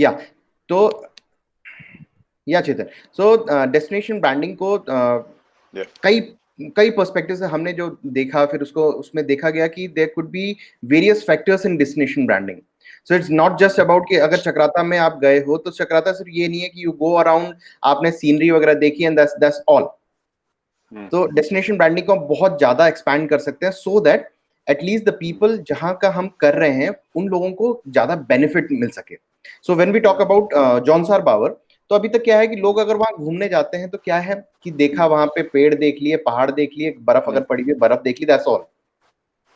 या तो या चेतन, सो डेस्टिनेशन ब्रांडिंग को कई कई पर्सपेक्टिव से हमने जो देखा, फिर उसको उसमें देखा गया कि there could be various factors in destination branding. So it's not just about कि अगर चक्राता में आप गए हो तो चक्राता सिर्फ ये नहीं है कि यू गो अराउंड, आपने सीनरी वगैरह देखी एंड दैट्स ऑल. तो डेस्टिनेशन ब्रांडिंग को हम बहुत ज्यादा एक्सपैंड कर सकते हैं so that at least the people जहां का हम कर रहे हैं उन लोगों को ज्यादा बेनिफिट मिल सके. So when we talk about Jaunsar Bawar, तो अभी तक क्या है कि लोग अगर वहां घूमने जाते हैं तो क्या है कि देखा, वहां पे पेड़ देख लिए, पहाड़ देख लिए, बर्फ अगर पड़ी हुई बर्फ देख ली, that's all.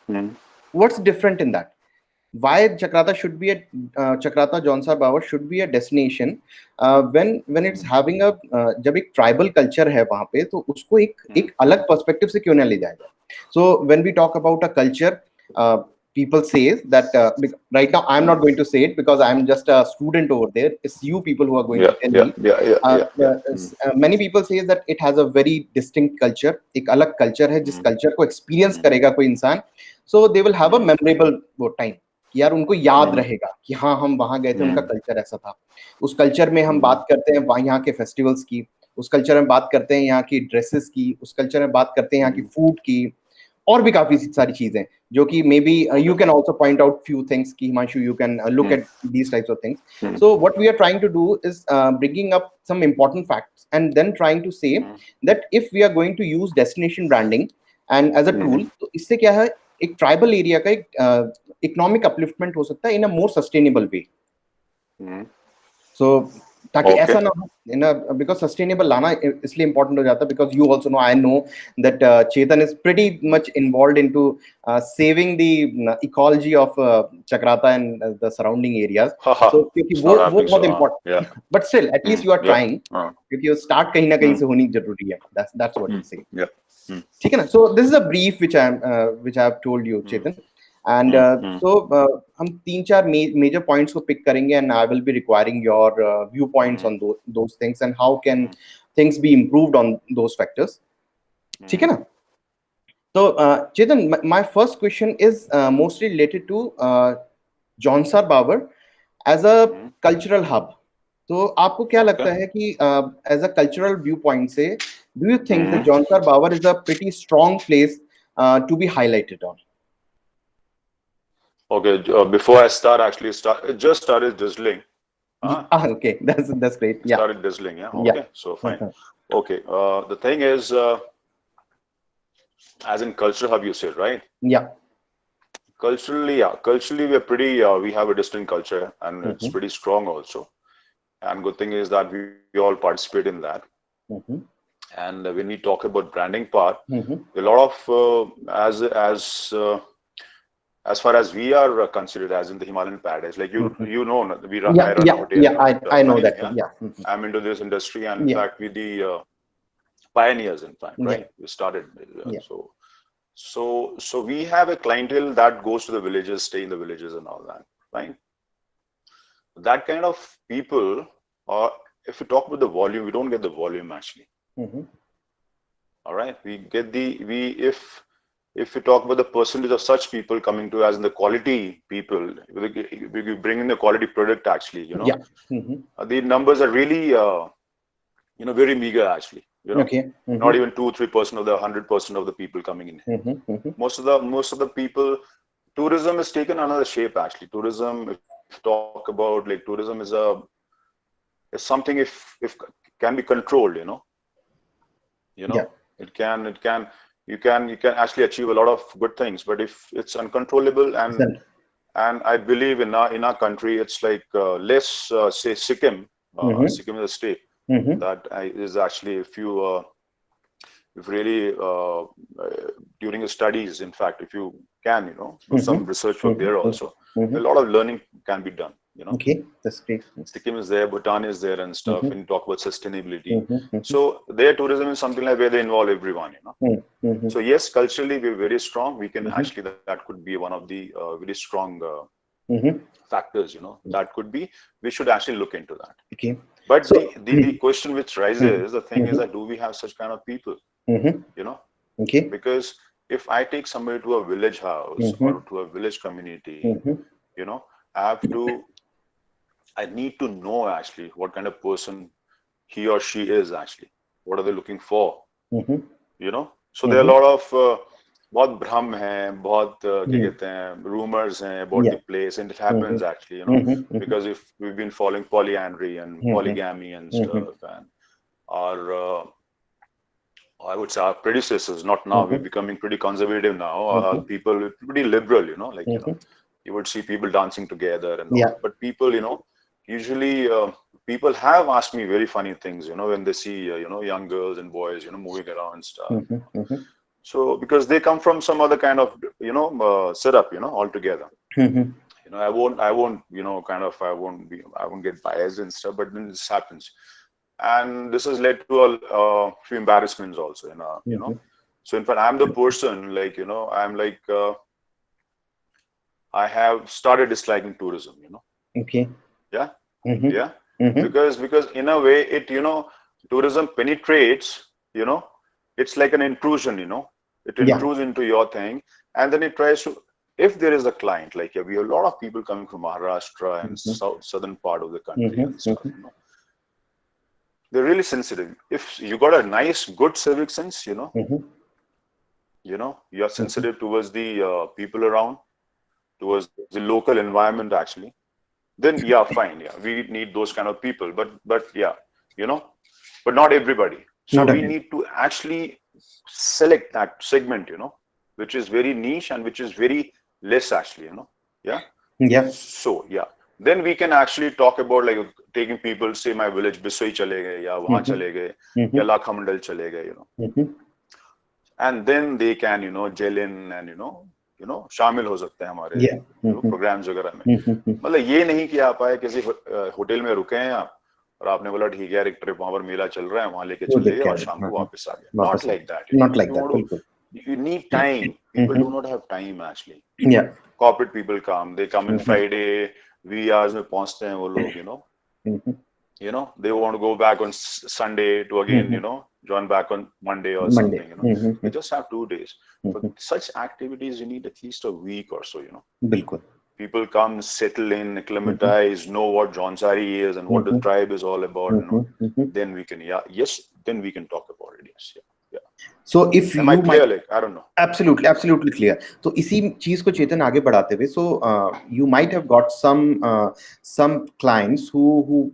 What's different in that? why Chakrata should be a Chakrata Jonsar Bavar should be a destination when it's having a जब एक ट्राइबल कल्चर है वहां पे, तो उसको एक अलग पर्सपेक्टिव से क्यों ना ले जाया जाए. So when we talk about a culture, people say that right now I'm not going to say it because I'm just a student over there. It's you people who are going to tell me. Many people say that it has a very distinct culture. एक अलग culture है जिस culture को experience करेगा कोई इंसान, so they will have a memorable time. यार उनको याद रहेगा कि हाँ हम वहां गए थे, उनका कल्चर ऐसा था. उस कल्चर में हम बात करते हैं वहाँ यहाँ के फेस्टिवल्स की, उस कल्चर में बात करते हैं यहाँ की ड्रेसेस की, उस कल्चर में बात करते हैं यहाँ की फूड की, और भी काफी सारी चीजें जो कि maybe you can also point out few things कि Himanshu you can look at these types of things. So what we are trying to do is bringing up some important facts and then trying to say that if we are going to use destination branding and as a tool, तो इससे क्या है, एक tribal area का एक economic upliftment हो सकता है इन अ मोर सस्टेनेबल वे. सो ताकि ऐसा ना हो ना, बिकॉज सस्टेनेबल लाना इसलिए इंपॉर्टेंट हो जाता है because you also know, I know that Chetan is pretty much involved into saving the ecology of Chakrata and the surrounding areas. So क्योंकि वो बहुत important, but still at least you are trying, क्योंकि start कहीं ना कहीं से होनी जरूरी है. दैट्स व्हाट वी से. ठीक है ना. सो this is a brief which I have told you, Chetan. And so हम 3-4 major points को pick करेंगे and I will be requiring your viewpoints on those things and how can things be improved on those factors. ठीक है ना. तो चेतन, my first question is mostly related to Jonsar Babar as a cultural hub. तो आपको क्या लगता है कि as a cultural viewpoint से, do you think that Jonsar Babar is a pretty strong place to be highlighted on? Okay, before I start, it just started drizzling. Okay, that's great. Yeah. Started drizzling, yeah. Okay, so fine. Okay, the thing is, as in culture hub, you said, right? Yeah. Culturally, we're pretty. We have a distinct culture, and it's pretty strong also. And good thing is that we all participate in that. And when we talk about branding part, a lot of as far as we are considered as in the Himalayan paradise, like you know, we run, I run a hotel. I know that. Yeah. I'm into this industry, and in fact, with the pioneers, in fact, right? We started. So we have a clientele that goes to the villages, stay in the villages, and all that, right? That kind of people, or if you talk about the volume, we don't get the volume actually. All right, we get if you talk about the percentage of such people coming to as in the quality people, we bring in the quality product actually, you know. The numbers are really, very meager actually. You know, not even 2-3% of the 100% of the people coming in. Most of the people, tourism is taken another shape actually. Tourism, if you talk about like tourism is something if can be controlled, you know. It can. You can actually achieve a lot of good things, but if it's uncontrollable and I believe in our country, it's like less say Sikkim. Sikkim is a state that is actually, if really during the studies, in fact, if you can, do some research work there also, a lot of learning can be done. Okay, that's great. Sikkim is there, Bhutan is there, and stuff. When you talk about sustainability, so their tourism is something like where they involve everyone. So yes, culturally we're very strong. We can actually that could be one of the very strong factors. That could be. We should actually look into that. Okay. But so, the question which rises, the thing is that do we have such kind of people? Okay. Because if I take somebody to a village house or to a village community, I have to I need to know actually what kind of person he or she is actually. What are they looking for? You know, so there are a lot of बहुत भ्रम है, बहुत क्या कहते हैं, rumors हैं about the place, and it happens actually, you know, because if we've been following polyandry and polygamy and stuff, and our I would say our predecessors, not now, we're becoming pretty conservative now. People pretty liberal, you know, like you know, you would see people dancing together and all. But people, you know, usually people have asked me very funny things, you know, when they see you know, young girls and boys, you know, moving around and stuff. So because they come from some other kind of, you know, setup, you know, altogether. You know, I won't, you know, kind of, I won't get biased and stuff, but then this happens. And this has led to a few embarrassments also, you know. So in fact, I'm the person, like, you know, I'm like, I have started disliking tourism, you know. Okay. Yeah. Yeah. Because in a way, it, you know, tourism penetrates, you know, it's like an intrusion, you know, it intrudes into your thing, and then it tries to, if there is a client, like we have a lot of people coming from Maharashtra and southern part of the country and stuff, you know. They're really sensitive. If you got a nice, good civic sense, you know, you're sensitive towards the people around, towards the local environment, actually, then yeah, fine. Yeah, we need those kind of people. But yeah, you know, but not everybody. So we need to actually select that segment, you know, which is very niche and which is very less, actually, you know. Yeah. Yeah. So yeah. Then we can actually talk about like taking people, say my village, Biswai chale gaye, ya wahan chale gaye, ya Lakhamandal chale gaye, you know. And then they can, you know, gel in and, you know, शामिल हो सकते हैं हमारे programmes वगैरह में. मतलब ये नहीं कि आप आए किसी होटल में रुके हैं आप और आपने बोला ठीक है एक ट्रिप वहां पर मेला चल रहा है वहां लेके चले गए और शाम को वापस आ गए. Not like that. Not like that. You need time. People do not have time actually. Yeah. Corporate people come. They come in Friday. We hours में पहुंचते हैं वो लोग, you know. You know, they want to go back on Sunday to again, you know, join back on Monday or something, you know. They just have 2 days. For such activities, you need at least a week or so, you know. Bilkul. People come, settle in, acclimatize, know what Jaunsari is and what the tribe is all about, you know. Then we can, then we can talk about it, yes, yeah. So if am I clear? Like, I don't know. Absolutely clear. So इसी चीज को चेतन आगे बढ़ाते हुए, so you might have got some clients who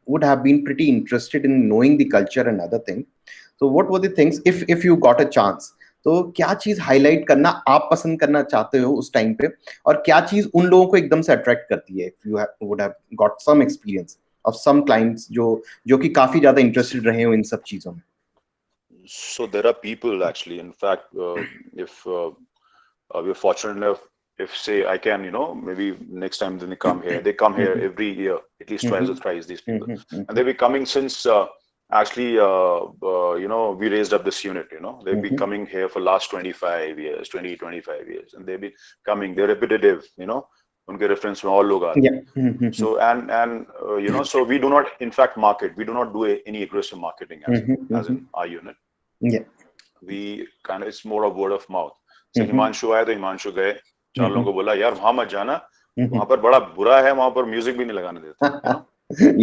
would have been pretty interested in knowing the culture and other thing. So what were the things, if you got a chance, तो क्या चीज highlight करना आप पसंद करना चाहते हो उस टाइम पे, और क्या चीज उन लोगों को एकदम से अट्रैक्ट करती है? If you would have got some experience of some clients जो कि काफी ज्यादा इंटरेस्टेड रहे हो इन सब चीजों में. So there are people actually, in fact, if we're fortunate enough, if say I can, you know, maybe next time then they come here every year, at least twice or thrice, these people, and they'll be coming since actually, you know, we raised up this unit, you know, they've been coming here for last 25 years, 25 years, and they've been coming, they're repetitive, you know, unke reference mein all log aate hain. So and you know, so we do not in fact market, we do not do any aggressive marketing as in our unit. Yeah, we kind of, it's more of word of mouth. So Himanshu आए तो हिमांशु गए, 4 लोगों को बोला यार वहां मत जाना, वहां पर बड़ा बुरा है, वहां पर म्यूजिक भी नहीं लगाने देते, you know?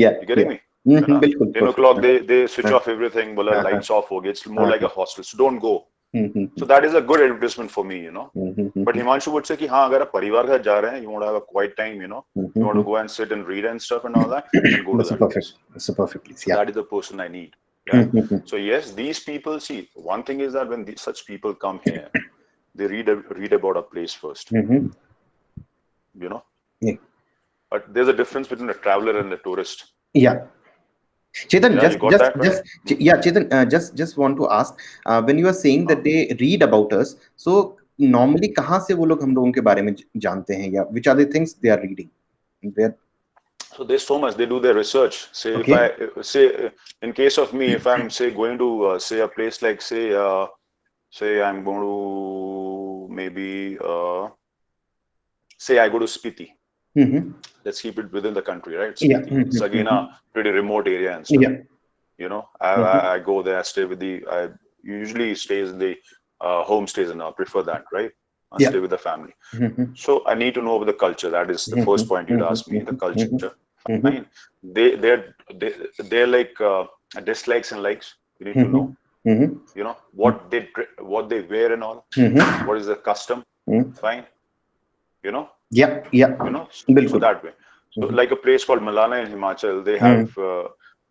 Yeah, you getting me? 10 o'clock they switch off everything, बोला lights off हो गए, it's more like a hostel, so don't go. So that is a good advertisement for me, you know. But Himanshu would say कि हाँ अगर आप परिवार के साथ जा रहे हैं, you want to have a quiet time, you know, you want to go and sit and read and stuff and all that, then go to that place. That's a perfect place. So that is the person I need. Yeah. So yes, these people, see, one thing is that when such people come here, they read about a place first. You know. Yeah. But there's a difference between a traveler and a tourist. Yeah. Chetan, Chetan, just want to ask, when you are saying that they read about us, so normally कहाँ से वो लोग हम लोगों के बारे में जानते हैं, या which are the things they are reading? Where? So there's so much, they do their research. Say if I say in case of me, if I'm say going to say a place like say I'm going to maybe say I go to Spiti. Let's keep it within the country, right? Spiti, Sagina, pretty remote area and stuff. You know, I go there, I stay with I usually stays in the homestays, and I prefer that, right? Stay with the family. So I need to know about the culture. That is the first point you'd ask me, the culture. Fine. They're like dislikes and likes. You need to know. You know what they wear and all. What is the custom? Fine. You know. Yeah. You know. So that way. So like a place called Malana in Himachal,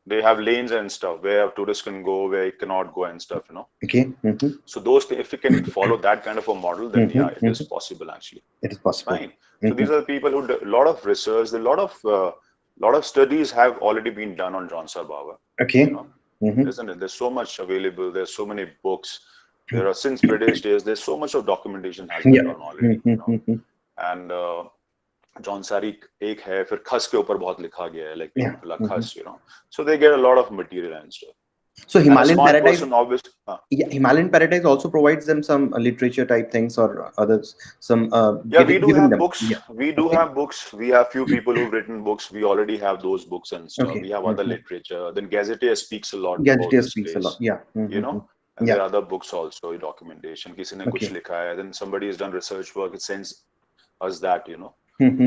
they have lanes and stuff where tourists can go, where you cannot go and stuff. You know. Okay. So those things, if you can follow that kind of a model, then yeah, it is possible actually. It is possible. Fine. So these are the people who do a lot of research. A lot of studies have already been done on Jaunsar Bawa. Okay. You know? Isn't it? There's so much available. There's so many books. There are, since British days, there's so much of documentation has been done already. You know? And Jaunsari ek hai, fir khas ke upar bahut likha gaya hai, like people are khas, you know. So they get a lot of material and stuff. So Himalayan Paradise, Himalayan Paradise also provides them some literature type things or others. Some we do have books. Yeah. We do have books. We have few people who've written books. We already have those books and stuff. We have other literature. Then Gazetteer speaks a lot. Gazetteer speaks a lot. Yeah. You know, and there are other books also, documentation. Kisi ne kuch likha hai. Then somebody has done research work. It sends us that, you know.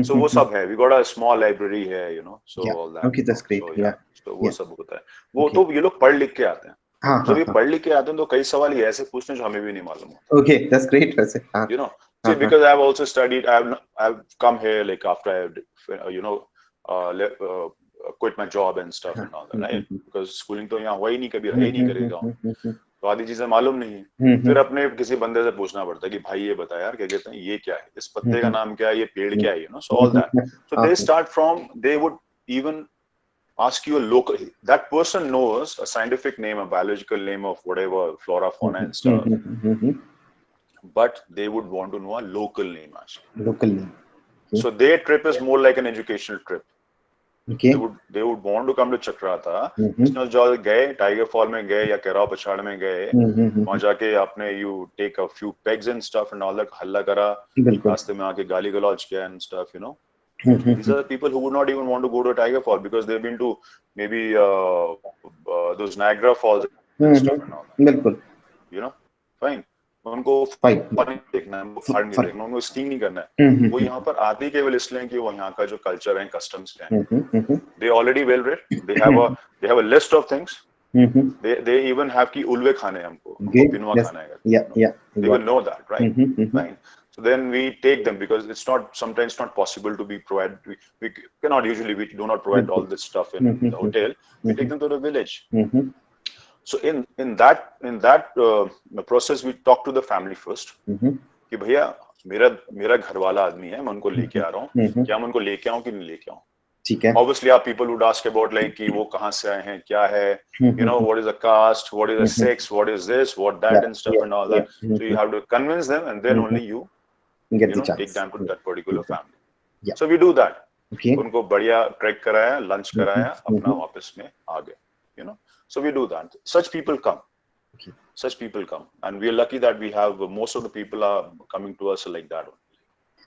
So वो सब है. We got a small library here, you know. So all that. Okay, that's great. So, so वो सब होता है. वो तो ये लोग पढ़ लिख के आते हैं. जब ये पढ़ लिख के आते हैं तो कई सवाल ये ऐसे पूछते हैं जो हमें भी नहीं मालूम होता. Okay, that's great. You know, see, because I've also studied. I've come here like after I quit my job and stuff and all that, right? Because schooling तो यहाँ हुआ ही नहीं, कभी रहा ही नहीं करेगा. तो आधी चीजें मालूम नहीं है. फिर अपने किसी बंदे से पूछना पड़ता है कि भाई ये बता यार क्या कहते हैं, ये क्या है, इस पत्ते का नाम क्या है, ये पेड़ क्या है, you know. So all that. So they start from, they would even ask you a local, that person knows a scientific name, a biological name of whatever flora, fauna and stuff, but they would want to know a local name actually. Local name. Okay. So their trip is more like an educational trip. Okay. They would want to come to Chakrata. National Jal गए, Tiger Fall में गए या केराव पछाड़ में गए, वहाँ जाके आपने you take a few pegs and stuff and all that, हल्ला करा, रास्ते में आके गाली गलौज किया and stuff, you know. These are the people who would not even want to go to a Tiger Fall because they've been to maybe those Niagara Falls and stuff and all that. You know, fine. उनको पानी देखना है, उनको फाड़ नहीं देखना, उनको sting नहीं करना है. वो यहाँ पर आते ही केवल इसलिए कि वो यहाँ का जो कल्चर है, कस्टम्स हैं. They already well read. They have a list of things. They even have कि उल्वे खाने हैं हमको, पिनुआ खाना है. Yeah. They will know that, right? Fine. So then we take them because it's sometimes not possible to be provided. We cannot usually, we do not provide all this stuff in the hotel. We take them to the village. So in that process, we talk to the family first. कि भैया मेरा घर वाला आदमी है, मैं उनको लेके आ रहा हूँ, क्या मैं उनको लेके आऊँ कि नहीं लेके आऊँ. ठीक है. Obviously, our people would ask about like कि वो कहाँ से आए हैं, क्या है, you know, what is the caste, what is the sex, what is this, what that and stuff and all that. So you have to convince them, and then only you take them to that particular family. So we do that. उनको बढ़िया track कराया, lunch कराया, अपना वापस में आ गए. You know. So we do that. Such people come. Such people come, and we are lucky that we have most of the people are coming to us like that.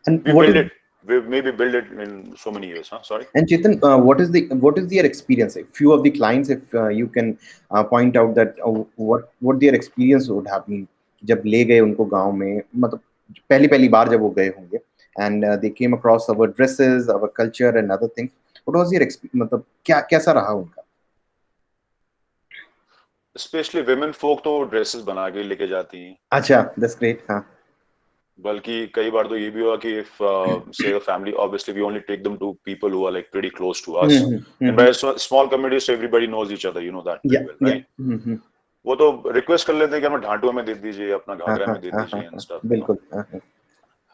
And we build it. We maybe build it in so many years. Sorry. And Chetan, what is their experience? Like, few of the clients, if you can point out that what their experience would have been जब ले गए उनको गांव में, मतलब पहली बार जब वो गए होंगे, and they came across our dresses, our culture and other things. What was their experience? मतलब कैसा रहा उनका? Especially women folk तो dresses बना के लेके जाती हैं. अच्छा, that's great. हाँ. बल्कि कई बार तो ये भी हुआ कि if say the family, obviously we only take them to people who are like pretty close to us. And by small communities, so everybody knows each other. You know that very well, right? वो तो request कर लेते हैं कि हमें ढांटुआ में दे दीजिए, अपना घाघरा में दे दीजिए and stuff. बिल्कुल.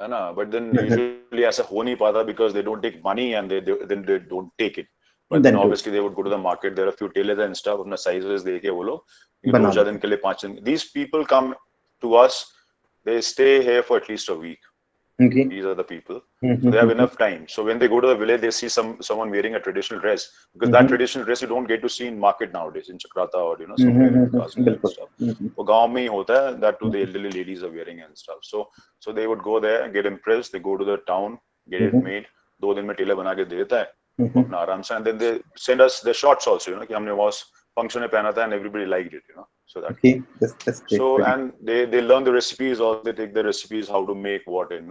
है ना? But then usually ऐसा हो नहीं पाता because they don't take money and they don't take it. But then obviously they would go to the market. There are a few tailors and stuff. अपना sizes देके वो लोग 2-4 दिन के लिए 5 दिन. These people come to us. They stay here for at least a week. Okay. These are the people. So they have enough time. So when they go to the village, they see someone wearing a traditional dress, because that traditional dress you don't get to see in market nowadays in Chakrata or somewhere in Kashmir and stuff. वो गांव में ही होता है. That too, the elderly ladies are wearing and stuff. So they would go there and get impressed. They go to the town, get it made. 2 दिन में Taylor बना के देता है. अपना आराम से, and then they send us the shots also, कि हमने वो function में पहना था and everybody liked it, so that. Okay, that's great. So and they learn the recipes, or they take the recipes how to make what in,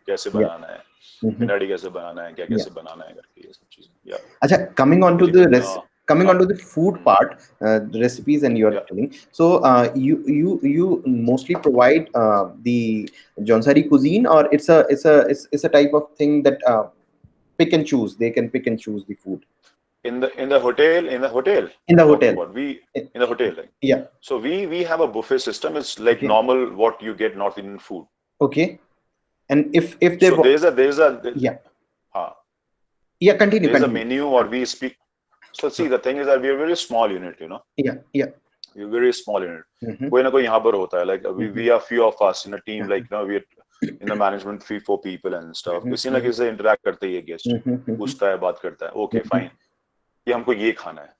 कैसे बनाना है, पिनाड़ी कैसे बनाना है, क्या कैसे बनाना है करके ये सब चीजें. Yeah. Acha, coming on to the food part, the recipes and you're telling. So you mostly provide the Jaunsari cuisine, or it's a type of thing that pick and choose. They can pick and choose the food. In the hotel. In the hotel. In the hotel. Like. Yeah. So we have a buffet system. It's like normal what you get North Indian food. Okay. And if they so there's a yeah, continue. There's a menu, or we speak. So see, the thing is that we're a very small unit, you know. Yeah. We're a very small unit. कोई ना कोई यहाँ पर होता है. Like we are few of us in a team. Like now we're in the management 3-4 people and stuff. किसी ना किसी से interact करते ही है guest. पूछता है, बात करता है. Okay, fine. ये हमको ये खाना है.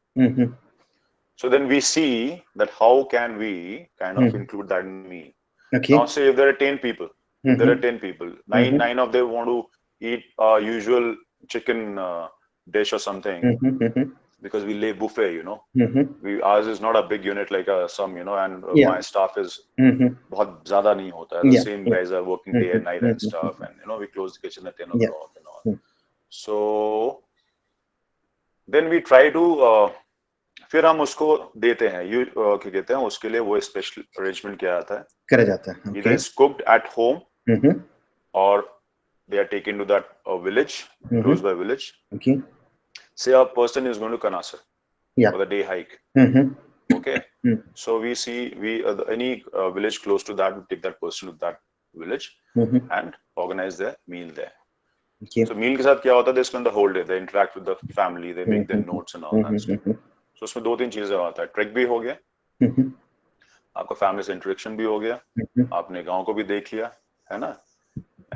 So then we see that how can we kind of include that in the meal. Okay. Now say if there are 10 people. There are 10 people. Nine of them want to eat usual chicken dish or something. Because we lay buffet, you know. Ours is not a big unit like some, you know, and my staff is बहुत ज़्यादा नहीं होता है. The same guys are working day and night and stuff, and you know we close the kitchen at 10 o'clock and all. So then we try to फिर हम उसको देते हैं. क्या कहते हैं उसके लिए वो special arrangement किया जाता है. करा जाता है. Either it's cooked at home or they are taken to that village, close by village. Okay. Say a person is going to Kanasar for the day hike. Okay. So we see any village close to that, we take that person to that village and organize their meal there. Okay. So meal के साथ क्या होता है? They spend the whole day. They interact with the family. They make their notes and all that stuff. So उसमें 2-3 चीजें आता है. Trek भी हो गया. आपका family से interaction भी हो गया. आपने गांव को भी देख लिया, है ना?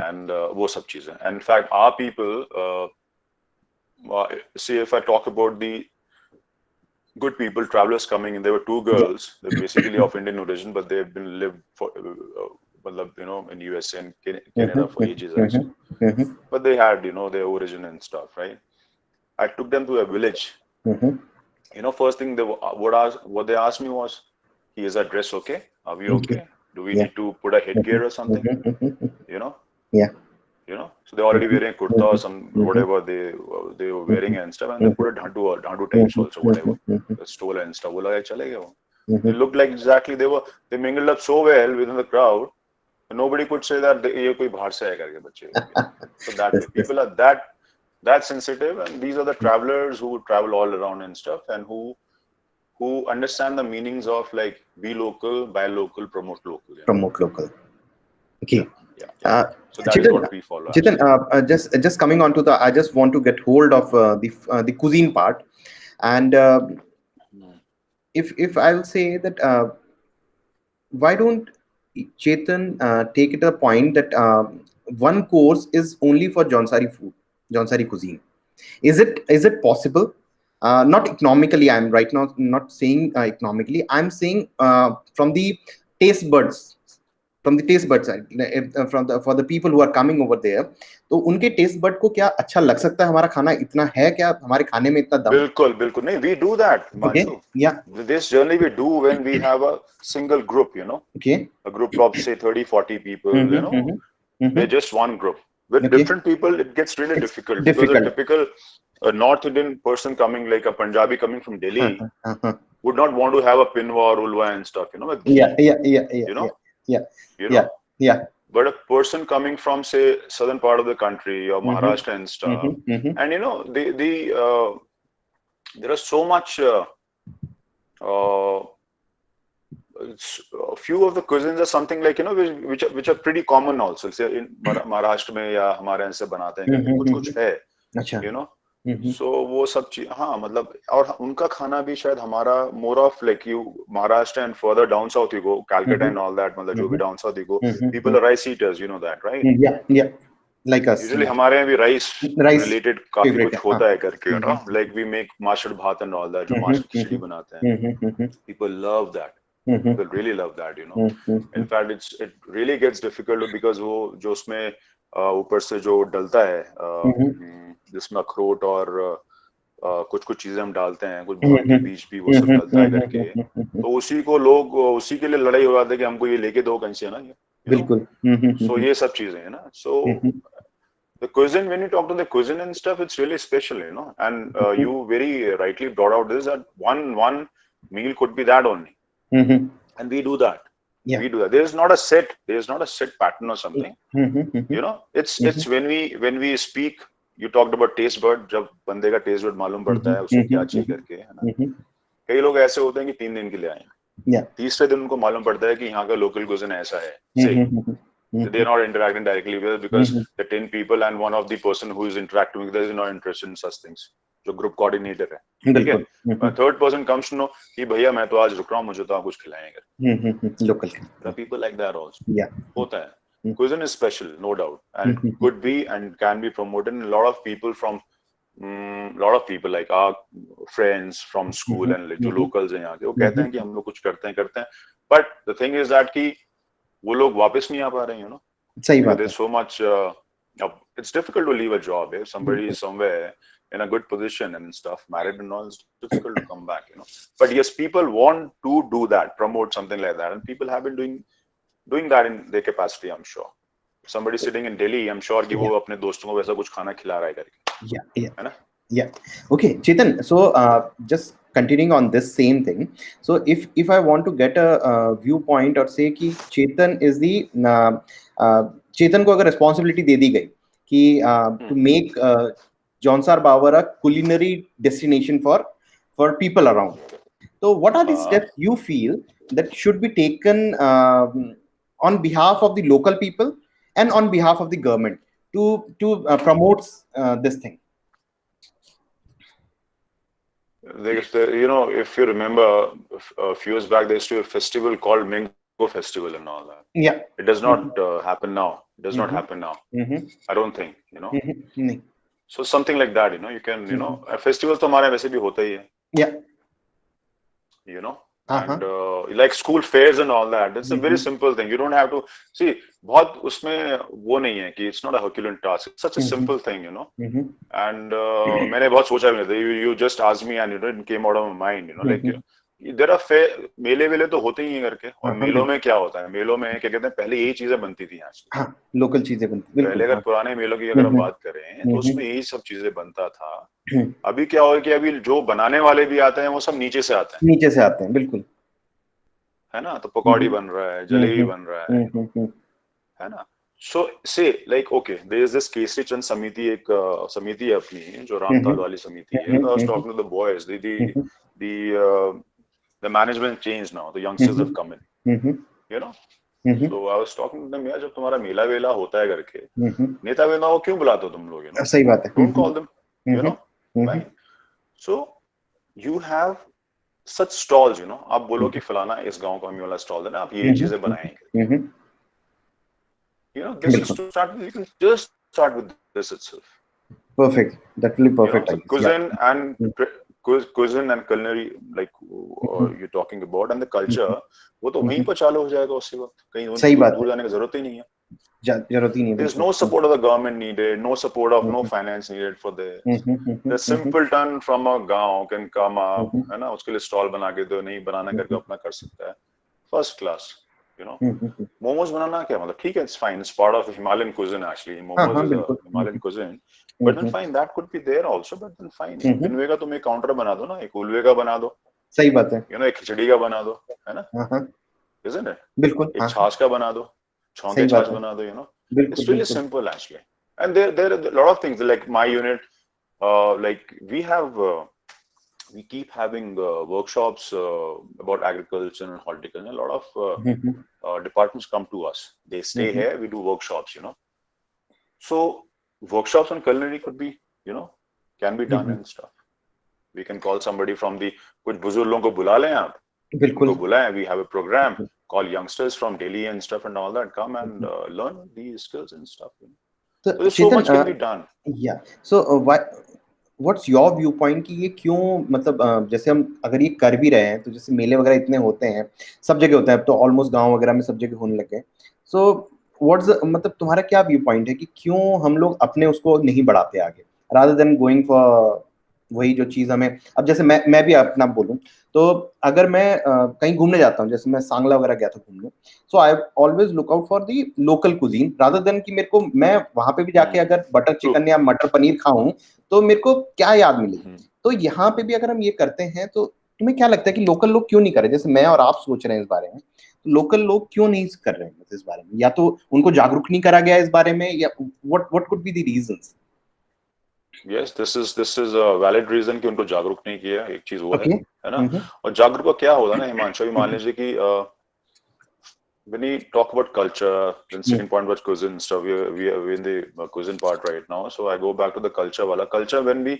And वो सब चीजें. And in fact, our people, see, if I talk about the good people, travelers coming in, there were 2 girls. They're basically of Indian origin, but they've been lived for, you know, in USA and Canada for ages actually. But they had, you know, their origin and stuff, right? I took them to a village. You know, first thing what they asked me was, "Is our dress okay? Are we okay? Do we need to put a headgear or something?" You know? Yeah. You know, so they're already wearing kurta or some whatever they were wearing and stuff, and they put a dhandu types also, whatever, the stole and stuff. They looked like exactly they mingled up so well within the crowd, and nobody could say that ye koi bahar se hai karke bache. So that way, people are that sensitive, and these are the travelers who travel all around and stuff, and who understand the meanings of like be local, buy local, promote local. Promote local. Okay. Yeah. So that is what we follow. Chetan, just coming on to I just want to get hold of the cuisine part, and if I'll say that why don't Chetan take it a point that one course is only for Jaunsari food, Jaunsari cuisine? Is it possible? Not economically. I'm right now not saying economically. I'm saying from the taste buds. From the taste buds side, for the people who are coming over there, तो उनके taste bud को क्या अच्छा लग सकता है? हमारा खाना इतना है क्या? हमारे खाने में इतना दम? बिल्कुल नहीं, we do that, Manshu. Yeah. This journey we do when we have a single group, you know. Okay. A group of say 30-40 people, you know. They're just one group. With different people, it gets really difficult. Because a typical North Indian person coming, like a Punjabi coming from Delhi, would not want to have a pinwa or ulwa and stuff, you know. Yeah. You know. You know? Yeah. But a person coming from say southern part of the country or Maharashtra and stuff, and you know there are so much a few of the cuisines are something like, you know, which are pretty common also. Say in Maharashtra में या हमारे यहाँ से बनाते हैं, कुछ है, you know. So वो सब चीज, हाँ, मतलब, और उनका खाना भी शायद हमारा more of like you Maharashtra and further down south you go, Calcutta and all that, मतलब जो भी down south you go, people are rice eaters, you know that, right? Yeah. Like us. Usually हमारे यहाँ भी rice related काफी कुछ होता है करके, you know, like we make mashad bhat and all that, जो mashad खिचड़ी बनाते हैं. People love that. People really love that, you know. In fact, it really gets difficult because वो जो उसमें ऊपर से जो डलता है, जिसमें अखरोट और कुछ चीजें हम डालते हैं, कुछ भांग के बीज भी वो सब डलता है करके, तो उसी को लोग उसी के लिए लड़ाई हो जाती है कि हमको ये लेके दो कहीं से ना, बिल्कुल. So ये सब चीजें है ना. So The cuisine, when you talk to the cuisine and stuff, it's really special, you know. And you very rightly brought out this, that one meal could be that only, and we do that. Yeah. We do that. There's not a set pattern or something. You know, it's when we speak. You talked about taste bud. जब बंदे का taste bud मालूम पड़ता है उसको क्या चाहिए करके, है ना. कई लोग ऐसे होते हैं कि 3 दिन के लिए आए, तीसरे दिन उनको मालूम पड़ता है कि यहाँ का लोकल cuisine ऐसा है. Say, they are not interacting directly with it because the 10 people and one of the person who is interacting with us is not interested in such things. जो ग्रुप कोऑर्डिनेटर है, ठीक है. Third person comes to know कि भैया मैं तो आज रुक रहा हूँ, मुझे तो आप कुछ खिलाएंगे. Local people like that also. होता है. Cuisine is special, no doubt, and could be and can be promoted. And a lot of people from lot of people like our friends from school and जो locals हैं यहाँ के, वो कहते हैं कि हम लोग कुछ करते हैं. But the thing is that कि वो लोग वापस नहीं आ पा रहे हैं, you know. सही बात है. There's so much. It's difficult to leave a job if somebody is somewhere in a good position and stuff, married and all. It's difficult to come back, you know. But yes, people want to do that, promote something like that, and people have been doing that in their capacity, I'm sure. Somebody sitting in Delhi, I'm sure कि वो अपने दोस्तों को वैसा कुछ खाना खिला रहा है करके. है ना? Yeah. Okay, Chetan. So just continuing on this same thing. So if I want to get a viewpoint or say कि Chetan is the Chetan को अगर responsibility दे दी गई कि to make Johnsar Baवर a culinary destination for people around. So what are the steps you feel that should be taken on behalf of the local people and on behalf of the government to promote this thing? You know, if you remember a few years back, there used to be a festival called Mango Festival and all that. Yeah. It does not happen now. It does not happen now. I don't think, you know. So something like that, you know, you can, you know, a festival तो हमारे वैसे भी होता ही है. Yeah. You know. And like school fairs and all that, it's a very simple thing. You don't have to see. बहुत उसमें वो नहीं है कि it's not a Herculean task. It's such a simple thing, you know. And मैंने बहुत सोचा भी नहीं था. You just asked me and you know it came out of my mind, you know, like there are fair मेले वेले तो होते ही हैं करके. और मेलों में क्या होता है? मेलों में क्या कहते हैं? पहले यही चीजें बनती थी आज. हाँ, लोकल चीजें बनती. पहले अगर पुराने मेलों की अगर हम बात करें तो उसमें यही सब चीजें बनता था. अभी क्या हो कि अभी जो बनाने वाले भी आते हैं वो सब नीचे से आते हैं. नीचे से आते हैं, बिल्कुल. है ना. तो पकौड़ी बन रहा है, जलेबी बन रहा है ना. So say like okay, there is this Kesari चंद समिति, एक समिति है अपनी जो रामताल वाली समिति है. I was talking to the boys. The management changed now. The youngsters have come in. You know. So I was talking to them. यार जब तुम्हारा मेला वेला होता है करके, नेता वेता को क्यों बुलाते हो तुम लोग? You know. सही बात है. Don't call them. You know. Right. So you have such stalls, you know. आप बोलो कि फलाना इस गांव को हम ये वाला स्टॉल देना, आप ये चीजें बनाएंगे. You know, this is to start. You can just start with this itself. Perfect. That will be perfect. You know, so cuisine and culinary, like you're talking about, and the culture, वो तो वहीं पर चालू हो जाएगा उसी वक्त. कहीं दूर जाने की जरूरत ही नहीं है. जरूरत ही नहीं है. There's no support of the government needed, no support of no finance needed for this. The simpleton from a गांव can come up, है ना, उसके लिए स्टॉल बना के दो, नहीं बनाना करके अपना कर सकता है. First class, you know. Momos बनाना क्या मतलब? ठीक है, it's fine. It's part of Himalayan cuisine actually. Momos is a Himalayan cuisine. But then fine, that could be there also. But then fine. इनवे का तुम एक काउंटर बना दो ना, एक उल्वे का बना दो. सही बात है. You know, एक खिचड़ी का बना दो, है ना? Isn't it? बिल्कुल. एक छाछ का बना दो. छौंके छाछ बना दो, you know. It's really simple actually. And there are a lot of things like my unit, like we keep having workshops about agriculture and horticulture. A lot of departments come to us. They stay here. We do workshops, you know. So workshops on culinary could be, you know, can be done and stuff. We can call somebody from the कुछ बुजुर्ग लोगों को बुला लें आप. बिल्कुल. बुलाएं. We have a program. Call youngsters from Delhi and stuff and all that. Come and learn these skills and stuff. So there's so much can be done. Yeah. So what's your viewpoint कि ये क्यों मतलब जैसे हम अगर ये कर भी रहे हैं तो जैसे मेले वगैरह इतने होते हैं, सब जगह होता है, अब तो ऑलमोस्ट गांव वगैरह में सब जगह होने लग गए. So what's मतलब तुम्हारा क्या व्यू पॉइंट है कि क्यों हम लोग अपने उसको नहीं बढ़ाते आगे rather than going for वही जो चीज हमें, अब जैसे मैं भी अपना बोलूं तो अगर मैं कहीं घूमने जाता हूँ, जैसे मैं सांगला वगैरह गया था घूमने, so I always look out for the local cuisine rather than कि मेरे को, मैं वहां पे भी जाके अगर बटर चिकन या मटर पनीर खाऊं तो मेरे को क्या याद मिलेगी। तो यहाँ पे भी अगर हम ये करते हैं तो तुम्हें क्या लगता है कि लोकल लोग क्यों नहीं कर रहे, जैसे मैं और आप सोच रहे हैं इस बारे में, तो लोकल लोग क्यों नहीं कर रहे हैं इस बारे में, या तो उनको जागरूक नहीं करा गया इस बारे में, या what could be the reasons? Yes, this is a valid reason कि उनको जागरूक नहीं किया, एक चीज वो ओके। है ना। और जागरूक का क्या होता है ना हिमांशु, मान लीजिए कि when we talk about culture, then second point was cuisine stuff. We in the cuisine part right now. So I go back to the culture wala. Culture, when we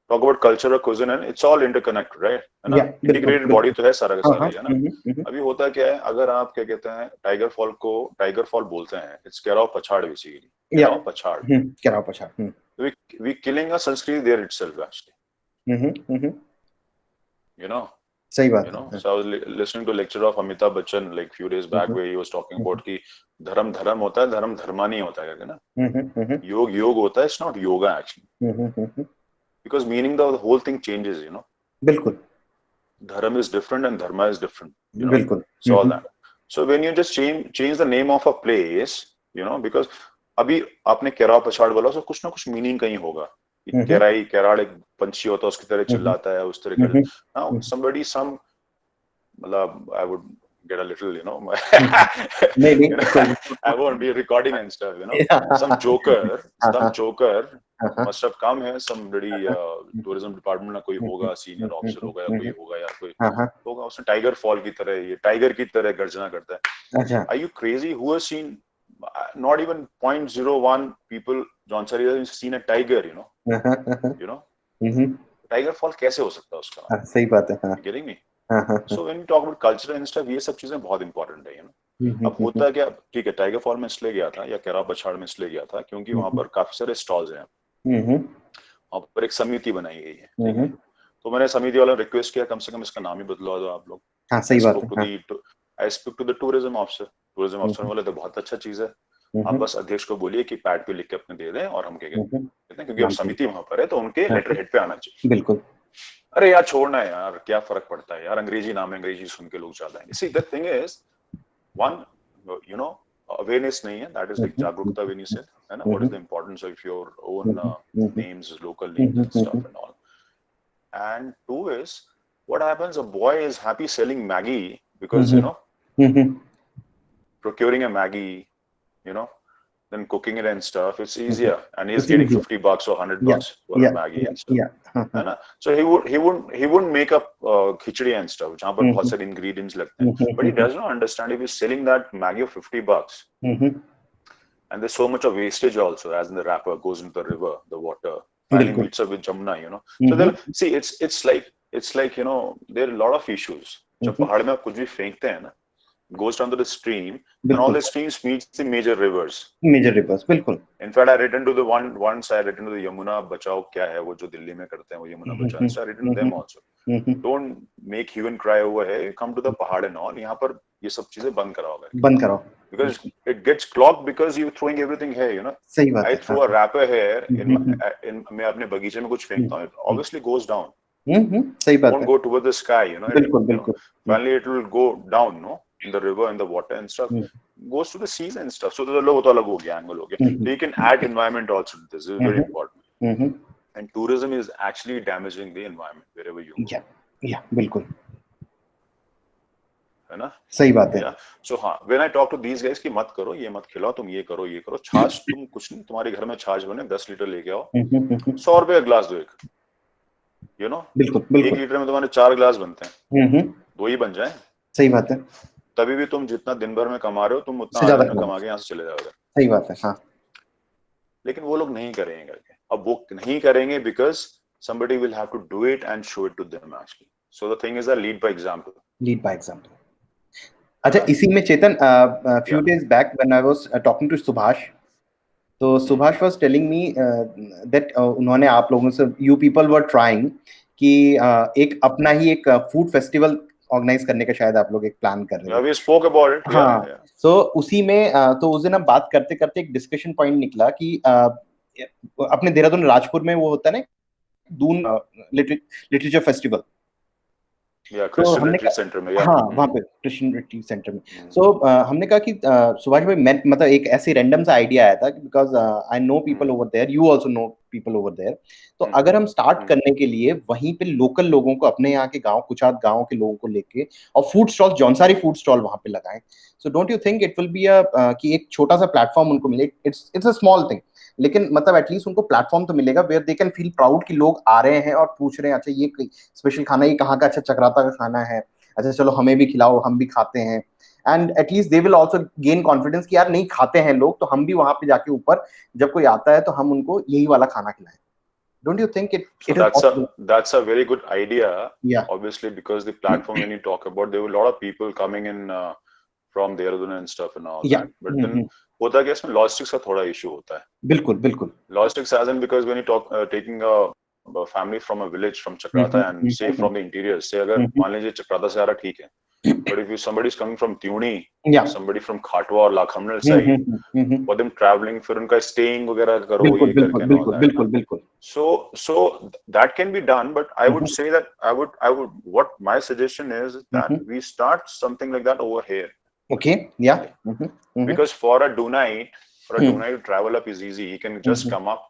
talk about culture or cuisine, and it's all interconnected, right? है ना? Integrated body तो है सारा का सारा, है ना? अभी होता क्या है, अगर आप क्या कहते हैं टाइगर फॉल को टाइगर फॉल बोलते हैं, it's केराव पछाड़ basically. केराव पछाड़. केराव पछाड़. We killing a Sanskrit there itself actually. You know. सही बात you know है. so I was listening to a lecture of Amitabh Bachchan like few days back where he was talking about कि धर्म धर्म होता है, धर्म धर्मा नहीं होता है ना. योग योग होता है, it's not yoga actually. Because meaning the whole thing changes, you know. बिल्कुल. Dharam is different and dharma is different, you know. बिल्कुल. So all that. So when you just change the name of a place, you know, because अभी आपने केराव पछाड़ बोला, so कुछ ना कुछ मीनिंग कहीं होगा. केराई केराड़ एक पंछी होता है, उसकी तरह चिल्लाता है, उस तरह का. Now somebody मतलब I would get a little, you know, maybe you know, I won't be recording and stuff, you know. Some joker must have come here, somebody tourism department ना कोई होगा, senior officer होगा या कोई होगा या कोई होगा, उसने टाइगर फॉल की तरह, ये टाइगर की तरह गर्जना करता है. Are you crazy? Who has seen not even 0.01 people John Sari has seen a tiger, you know. Tiger fall कैसे हो सकता है उसका? सही बात है. Getting me? So when we talk about culture and stuff, ये सब चीजें बहुत इंपॉर्टेंट है, you know. अब होता है क्या, ठीक है टाइगर फॉल में इसलिए गया था या केराव पछाड़ में इसलिए गया था क्योंकि वहां पर काफी सारे स्टॉल्स हैं. वहां पर एक समिति बनाई गई है, ठीक है. तो मैंने समिति वालों रिक्वेस्ट किया कम से कम इसका नाम ही बदलवा दो आप लोग. हाँ सही बात है. I spoke to the tourism officer बोले तो बहुत अच्छा चीज है, आप बस अध्यक्ष को बोलिए कि पैड पे लिख के अपने दे दें और हम क्या कहते हैं क्योंकि अब समिति वहां पर है तो उनके लेटर हेड पे आना चाहिए. बिल्कुल. अरे यार छोड़ना है यार, क्या फर्क पड़ता है यार, अंग्रेजी नाम है, अंग्रेजी सुन के लोग ज्यादा हैं. See the thing is one, you know, awareness नहीं है, दैट इज लाइक जागरूकता when you said, है ना, what is the importance of your own names, local names and stuff and all. And two is what happens, a boy is happy selling Maggie because you know procuring a Maggie, you know, then cooking it and stuff, it's easier, and he's getting $50 or $100 for a Maggie and stuff. So he wouldn't make up khichdi and stuff जहाँ पर बहुत सारे ingredients लगते हैं, but he does not understand if he's selling that Maggie of $50 and there's so much of wastage also, as in the wrapper goes into the river, the water finally meets up with Jamuna, you know. So then see it's like you know there are a lot of issues. जब पहाड़ में आप कुछ भी फेंकते हैं ना, goes down to the stream and all the streams meets the major rivers. बिल्कुल. In fact, I written to the once I written to the Yamuna बचाओ क्या है वो जो दिल्ली में करते हैं वो यमुना बचाओ. So I written to them also. Don't make hue and cry over here. Come to the पहाड़ and all. यहाँ पर ये सब चीजें बंद कराओ. Because it gets clogged because you're throwing everything here, you know. सही बात है. I throw a wrapper here in मैं अपने बगीचे में कुछ फेंकता हूँ. It obviously goes down. सही बात है. Won't go toward the sky, you know. बिल्कुल. Finally, it will go down, no. In the river and the water and stuff goes to the seas and stuff. So the logo अलग हो गया, angle हो गया. So you can add environment also to this. This is very important. And tourism is actually damaging the environment wherever you go. Yeah, बिल्कुल. है ना? सही बात है. So हाँ, when I talk to these guys कि मत करो, ये मत खिलाओ, तुम ये करो, छाछ तुम कुछ नहीं, तुम्हारे घर में छाछ बने 10 लीटर लेके आओ, 100 रुपए का ग्लास दो एक, you know. बिल्कुल. 1 लीटर में तुम्हारे 4 ग्लास बनते हैं, 2 ही बन जाए. सही बात है. तभी भी तुम जितना दिन भर में कमा रहे हो तुम उतना आदमी में कमा के यहाँ से चले जाओगे. सही बात है. हाँ. लेकिन वो लोग नहीं करेंगे करके. अब वो नहीं करेंगे because somebody will have to do it and show it to them actually. So the thing is that lead by example. अच्छा, इसी में चेतन, few days back when I was talking to Subhash, तो Subhash was telling me that उन्होंने आप लोगों से you people were trying कि एक अपना ही एक फूड फेस्टिवल ऑर्गेनाइज करने का शायद आप लोग एक प्लान कर रहे हैं. We spoke about it. हाँ. So उसी में तो उस दिन हम बात करते करते एक डिस्कशन पॉइंट निकला कि अपने देहरादून राजपुर में वो होता है ना Doon literature festival, Christian retreat centre में, हाँ वहाँ पे क्रिश्चियन रिट्रीट सेंटर में। हमने कहा कि सुभाष भाई, मैं मतलब एक ऐसे रैंडम सा आइडिया आया था, because I know people over there, you also know people over there, तो अगर हम स्टार्ट करने के लिए वहीं पे लोकल लोगों को, अपने यहाँ के गांव, कुछ आध गाँव के लोगों को लेके, और food stall, Jaunsari food stall वहाँ पे लगाएं, so don't you think it will be कि एक छोटा सा प्लेटफॉर्म उनको मिले? इट्स अ स्मॉल थिंग, लेकिन मतलब एटलीस्ट उनको प्लेटफॉर्म तो मिलेगा where they can feel proud कि लोग आ रहे हैं और पूछ रहे हैं, अच्छा ये स्पेशल खाना, ये कहाँ का, अच्छा चक्राता का खाना है, अच्छा चलो हमें भी खिलाओ, हम भी खाते हैं। And at least they will also gain confidence कि यार नहीं खाते हैं लोग, तो हम भी वहां पे जाके ऊपर जब कोई आता है तो हम उनको यही वाला खाना खिलाएं। Don't you think it is possible? That's a very good idea. Yeah. Obviously, because the platform when you talk about, there were a lot of people coming in from Dehradun and stuff and all that. But then होता क्या, इसमें logistics का थोड़ा issue होता है. बिल्कुल बिल्कुल. Logistics as in, because when you talk taking a family from a village from Chakrata and say from the interior, say अगर मान लीजिए चक्राता से आ रहा, ठीक है. But if somebody is coming from Tiuni, somebody from Khatwa or Lakhamnal side, for them traveling, फिर उनका staying वगैरह करो, ये करके ना होता है. बिल्कुल. So that can be done, but I would say that I would what my suggestion is that we start something like that over here. Okay. Yeah. Because for a do-night to travel up is easy. He can just come up,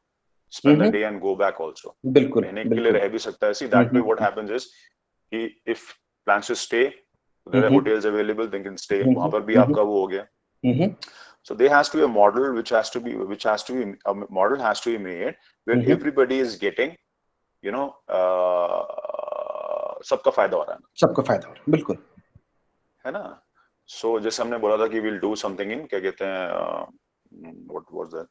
spend the day and go back also. बिल्कुल. रहने के लिए रह भी सकता है. See, that way what happens is, if plans to stay, there are hotels available, they can stay. वहाँ पर भी आपका वो हो गया. So there has to be a model which has to be made where everybody is getting, you know, सबका फायदा हो रहा है. सबका फायदा हो रहा है, बिल्कुल. है ना? So जैसे हमने बोला था कि we'll do something in, क्या कहते हैं, what was that?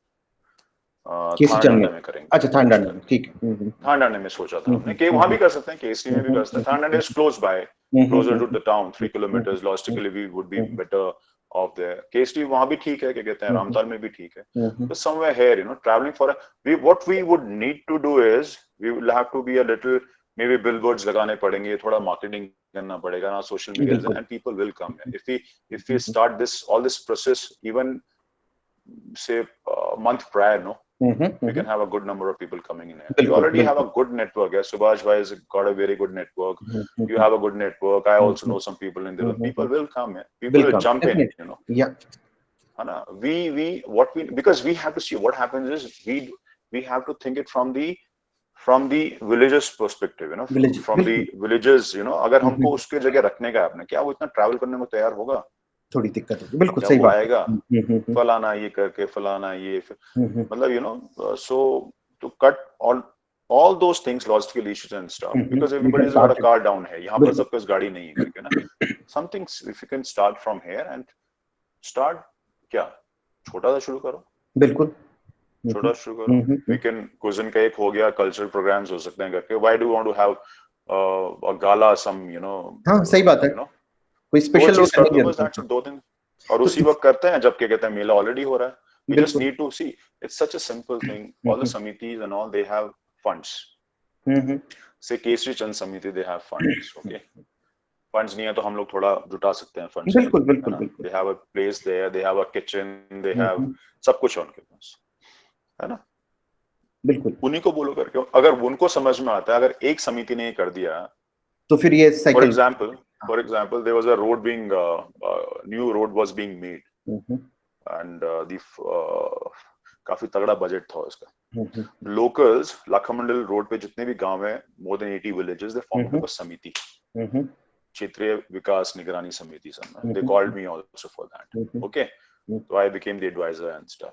थानाडांडा में करेंगे. अच्छा, थानाडांडा में, ठीक है. थानाडांडा में सोचा था हमने कि वहाँ भी कर सकते हैं, केसरी में भी कर सकते हैं. थानाडांडा is close by, closer to the town, 3 kilometers. Logistically we would be better off there. Kesari वहाँ भी ठीक है, क्या कहते हैं, रामताल में भी ठीक है. So somewhere here, you know, traveling for what we would need to do is, we will have to be a little, maybe billboards लगाने पड़ेंगे, थोड़ा marketing करना पड़ेगा ना, social media, and people will come here. If we start all this process even say a month prior, no, we can have a good number of people coming in here. You already have a good network. Subhash bhai has got a very good network. You have a good network. I also know some people in there. People will come here. People will jump in, you know. Yeah. Because we have to see what happens is, we have to think it from the villagers perspective, you know, from the villagers, you know, अगर हमको उसके जगह रखने का है अपने, क्या वो इतना ट्रैवल करने में तैयार होगा? थोड़ी दिक्कत होगी. बिल्कुल सही बात. आएगा फलाना ये करके, फलाना ये, मतलब, you know, so to cut all those things, logistical issues and stuff, because everybody's got a car down here. यहाँ पर सबके पास गाड़ी नहीं है करके ना. Something if you can start from here and start, क्या छोटा सा शुरू करो. बिल्कुल छोटा शुरू करो. We can cuisine का एक हो गया, cultural programs हो सकते हैं करके. Why do you want to have a gala, some, you know? हाँ सही बात है. कोई स्पेशल लोग करने बस that's दो दिन, और उसी वक्त करते हैं जब क्या कहते हैं मेला ऑलरेडी हो रहा है. We just need to see. It's such a simple thing. All the samitis and all, they have funds. Say Kesari चंद समिति, they have funds. Okay. Funds नहीं है तो हम लोग थोड़ा जुटा सकते हैं funds. बिल्कुल. They have a place there. They have a kitchen. They have सब कुछ उनके पास, है ना? बिल्कुल. उन्हीं को बोलो करके, अगर उनको समझ में आता है, अगर एक समिति ने कर दिया, तो फिर ये cycle. For example, there was a road being new road was being made, and काफी तगड़ा बजट था उसका. Locals, Lakhamandal road पे जितने भी गांव हैं, more than 80 villages, they formed a समिति, क्षेत्रीय विकास निगरानी समिति. They called me also for that. Okay, so I became the advisor and stuff.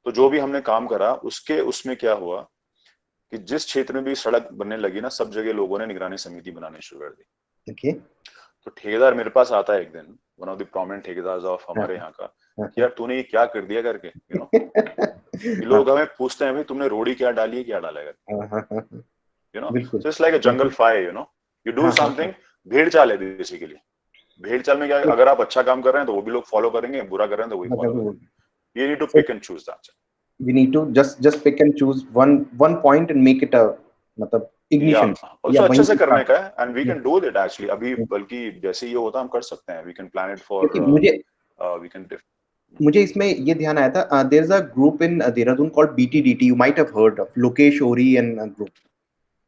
तो जो भी हमने काम करा, उसमें क्या हुआ कि जिस क्षेत्र में भी सड़क बनने लगी ना, सब जगह लोगों ने निगरानी समिति बनानी शुरू कर दी. Okay. तो ठेकेदार मेरे पास आता है एक दिन, वन ऑफ द प्रोमिनेंट ठेकेदार्स ऑफ हमारे यहाँ का, यार तूने ये क्या कर दिया करके, यू नो. लोग हमें पूछते हैं भाई तुमने रोड़ी क्या डाली है, क्या डाला है, you know. So it's like a jungle fire, you know. You do something. भेड़ चाल है बेसिकली. भेड़ चाल में क्या, अगर आप अच्छा काम कर रहे हैं तो वो भी लोग फॉलो करेंगे, बुरा कर रहे हैं तो वही फॉलो करेंगे. You need to pick and choose that. We need to just pick and choose one point and make it a मतलब ignition. Also अच्छे से करने का है, and we can do that actually. अभी बल्कि जैसे ये होता हम कर सकते हैं. We can plan it for. We can. मुझे इसमें ये ध्यान आया था. There is a group in Dehradun called BTDT. You might have heard of Lokesh Ori and group.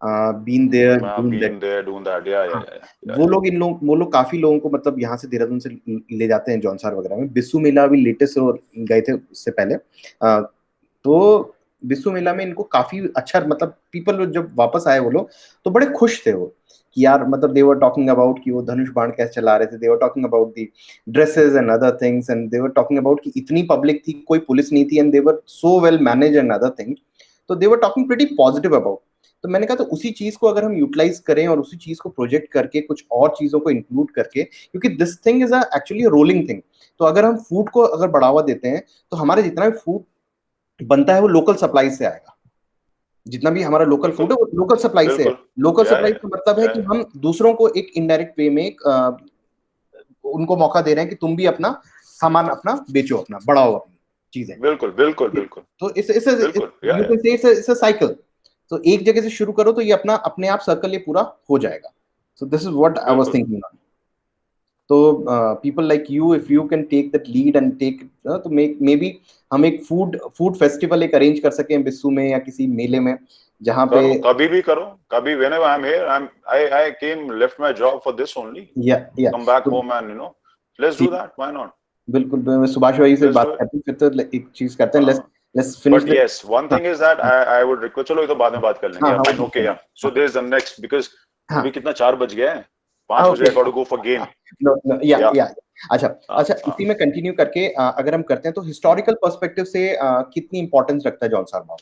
Been there doing that. वो लोग काफी लोगों को मतलब यहाँ से देहरादून से ले जाते हैं जौनसार वगैरह में। बिस्सू मेला अभी लेटेस्ट गए थे उससे पहले। तो बिस्सू मेला में इनको काफी अच्छा मतलब पीपल जब वापस आए वो लोग तो बड़े खुश थे वो कि यार मतलब दे वर टॉकिंग अबाउट कि वो धनुष बाण कैसे चला रहे थे, they were talking about the dresses and other things and they were talking about कि इतनी पब्लिक थी, कोई पुलिस नहीं थी and they were so well manage and other thing. तो they were talking pretty positive about. तो मैंने कहा तो उसी चीज को अगर हम यूटिलाइज करें और उसी चीज को प्रोजेक्ट करके कुछ और चीजों को इंक्लूड करके, क्योंकि this thing is actually rolling thing. तो अगर हम फूड को अगर बढ़ावा देते हैं तो हमारे जितना भी फूड बनता है वो लोकल सप्लाई से आएगा। जितना भी हमारा लोकल फूड है वो लोकल सप्लाई से है। लोकल सप्लाई का मतलब है कि हम दूसरों को एक इनडायरेक्ट वे में उनको मौका दे रहे हैं कि तुम भी अपना सामान अपना बेचो, अपना बढ़ाओ अपनी चीजें। बिल्कुल बिल्कुल बिल्कुल। तो इट्स अ साइकिल। तो एक जगह से शुरू करो तो ये अपने आप सर्कल ये पूरा हो जाएगा। So this is what I was thinking. तो people like you, if you can take that lead and take तो मे बी हम एक फूड फेस्टिवल एक अरेंज कर सकें बिस्सू में या किसी मेले में, जहां पे कभी भी करो, कभी whenever I'm here, I came left my job for this only. या Come back home and let's do that. Why not? बिल्कुल। मैं सुभाष भाई से बात करते हैं फिर तो एक चीज करते हैं। let's finish But yes, one thing is that I would request, चलो ये तो बाद में बात कर लेंगे। Fine, okay, yeah. So there's the next, because अभी कितना 4 बज गया है, 5 बजे I got to go for game. या अच्छा इसी में कंटिन्यू करके अगर हम करते हैं तो हिस्टोरिकल पर्सपेक्टिव से कितनी इंपॉर्टेंस रखता है जौनसार बाग?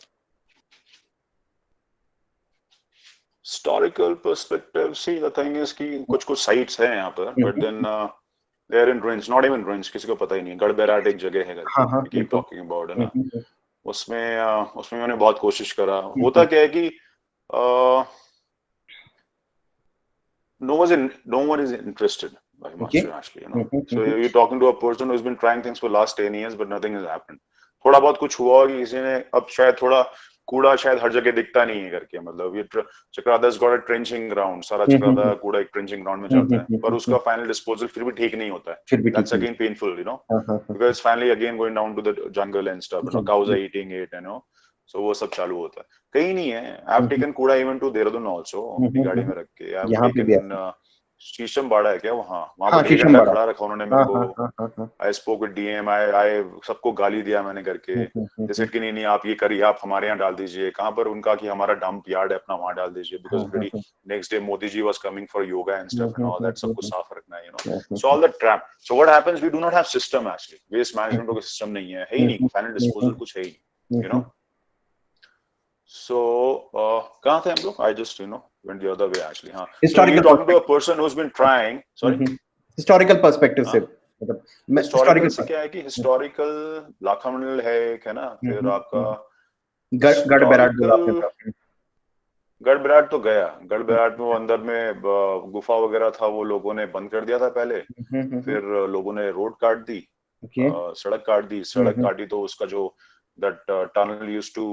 Historical perspective, see the thing is कि कुछ sites हैं यहाँ पर, but then they're in ruins, not even ruins, किसी को पता ही नहीं है। गढ़बैराट एक जगह है करके, we keep talking about, है ना। उसमें मैंने बहुत कोशिश करा। होता क्या है कि no one is interested very much actually, you know. So you're talking to a person who's been trying things for last 10 years but nothing has happened. थोड़ा बहुत कुछ हुआ कि किसी ने अब शायद थोड़ा कूड़ा शायद हर जगह दिखता नहीं है करके, मतलब ये चक्रादा's got a trenching ground, सारा चक्रादा कूड़ा एक ट्रेंचिंग ग्राउंड में जाता है, पर उसका फाइनल डिस्पोजल फिर भी ठीक नहीं होता है। That's again painful, you know, because it's finally again going down to the jungle and stuff, you know, cows are eating it, you know, so वो सब चालू होता है। कहीं नहीं है। I have taken कूड़ा even to देहरादून also, अपनी गाड़ी में रख के। I have taken शीशम बाड़ा है क्या वहाँ पर 1 घंटा खड़ा रखा उन्होंने मेरे को। I spoke with DM, I सबको गाली दिया मैंने करके। जैसे कि नहीं आप ये करिए, आप हमारे यहाँ डाल दीजिए। कहाँ पर उनका कि हमारा डंप यार्ड है अपना वहाँ डाल दीजिए, because already next day Modi ji was coming for yoga and stuff and all that, सबको साफ रखना है, you know, so all the trap. So what happens, we do not have system actually, waste management का system नहीं है ही नहीं, final disposal कुछ है ही, you know. So कहाँ थे हम लोग? I just went the other way actually. हाँ, so you're talking to a person who's been trying. Sorry, historical perspective से मतलब historical से क्या है कि historical लाखामंडल है एक, है ना। फिर आपका गढ़बैराट तो गया। गढ़बैराट में अंदर में गुफा वगैरह था, वो लोगों ने बंद कर दिया था पहले। फिर लोगों ने रोड काट दी, सड़क काट दी। सड़क काटी तो उसका जो that tunnel used to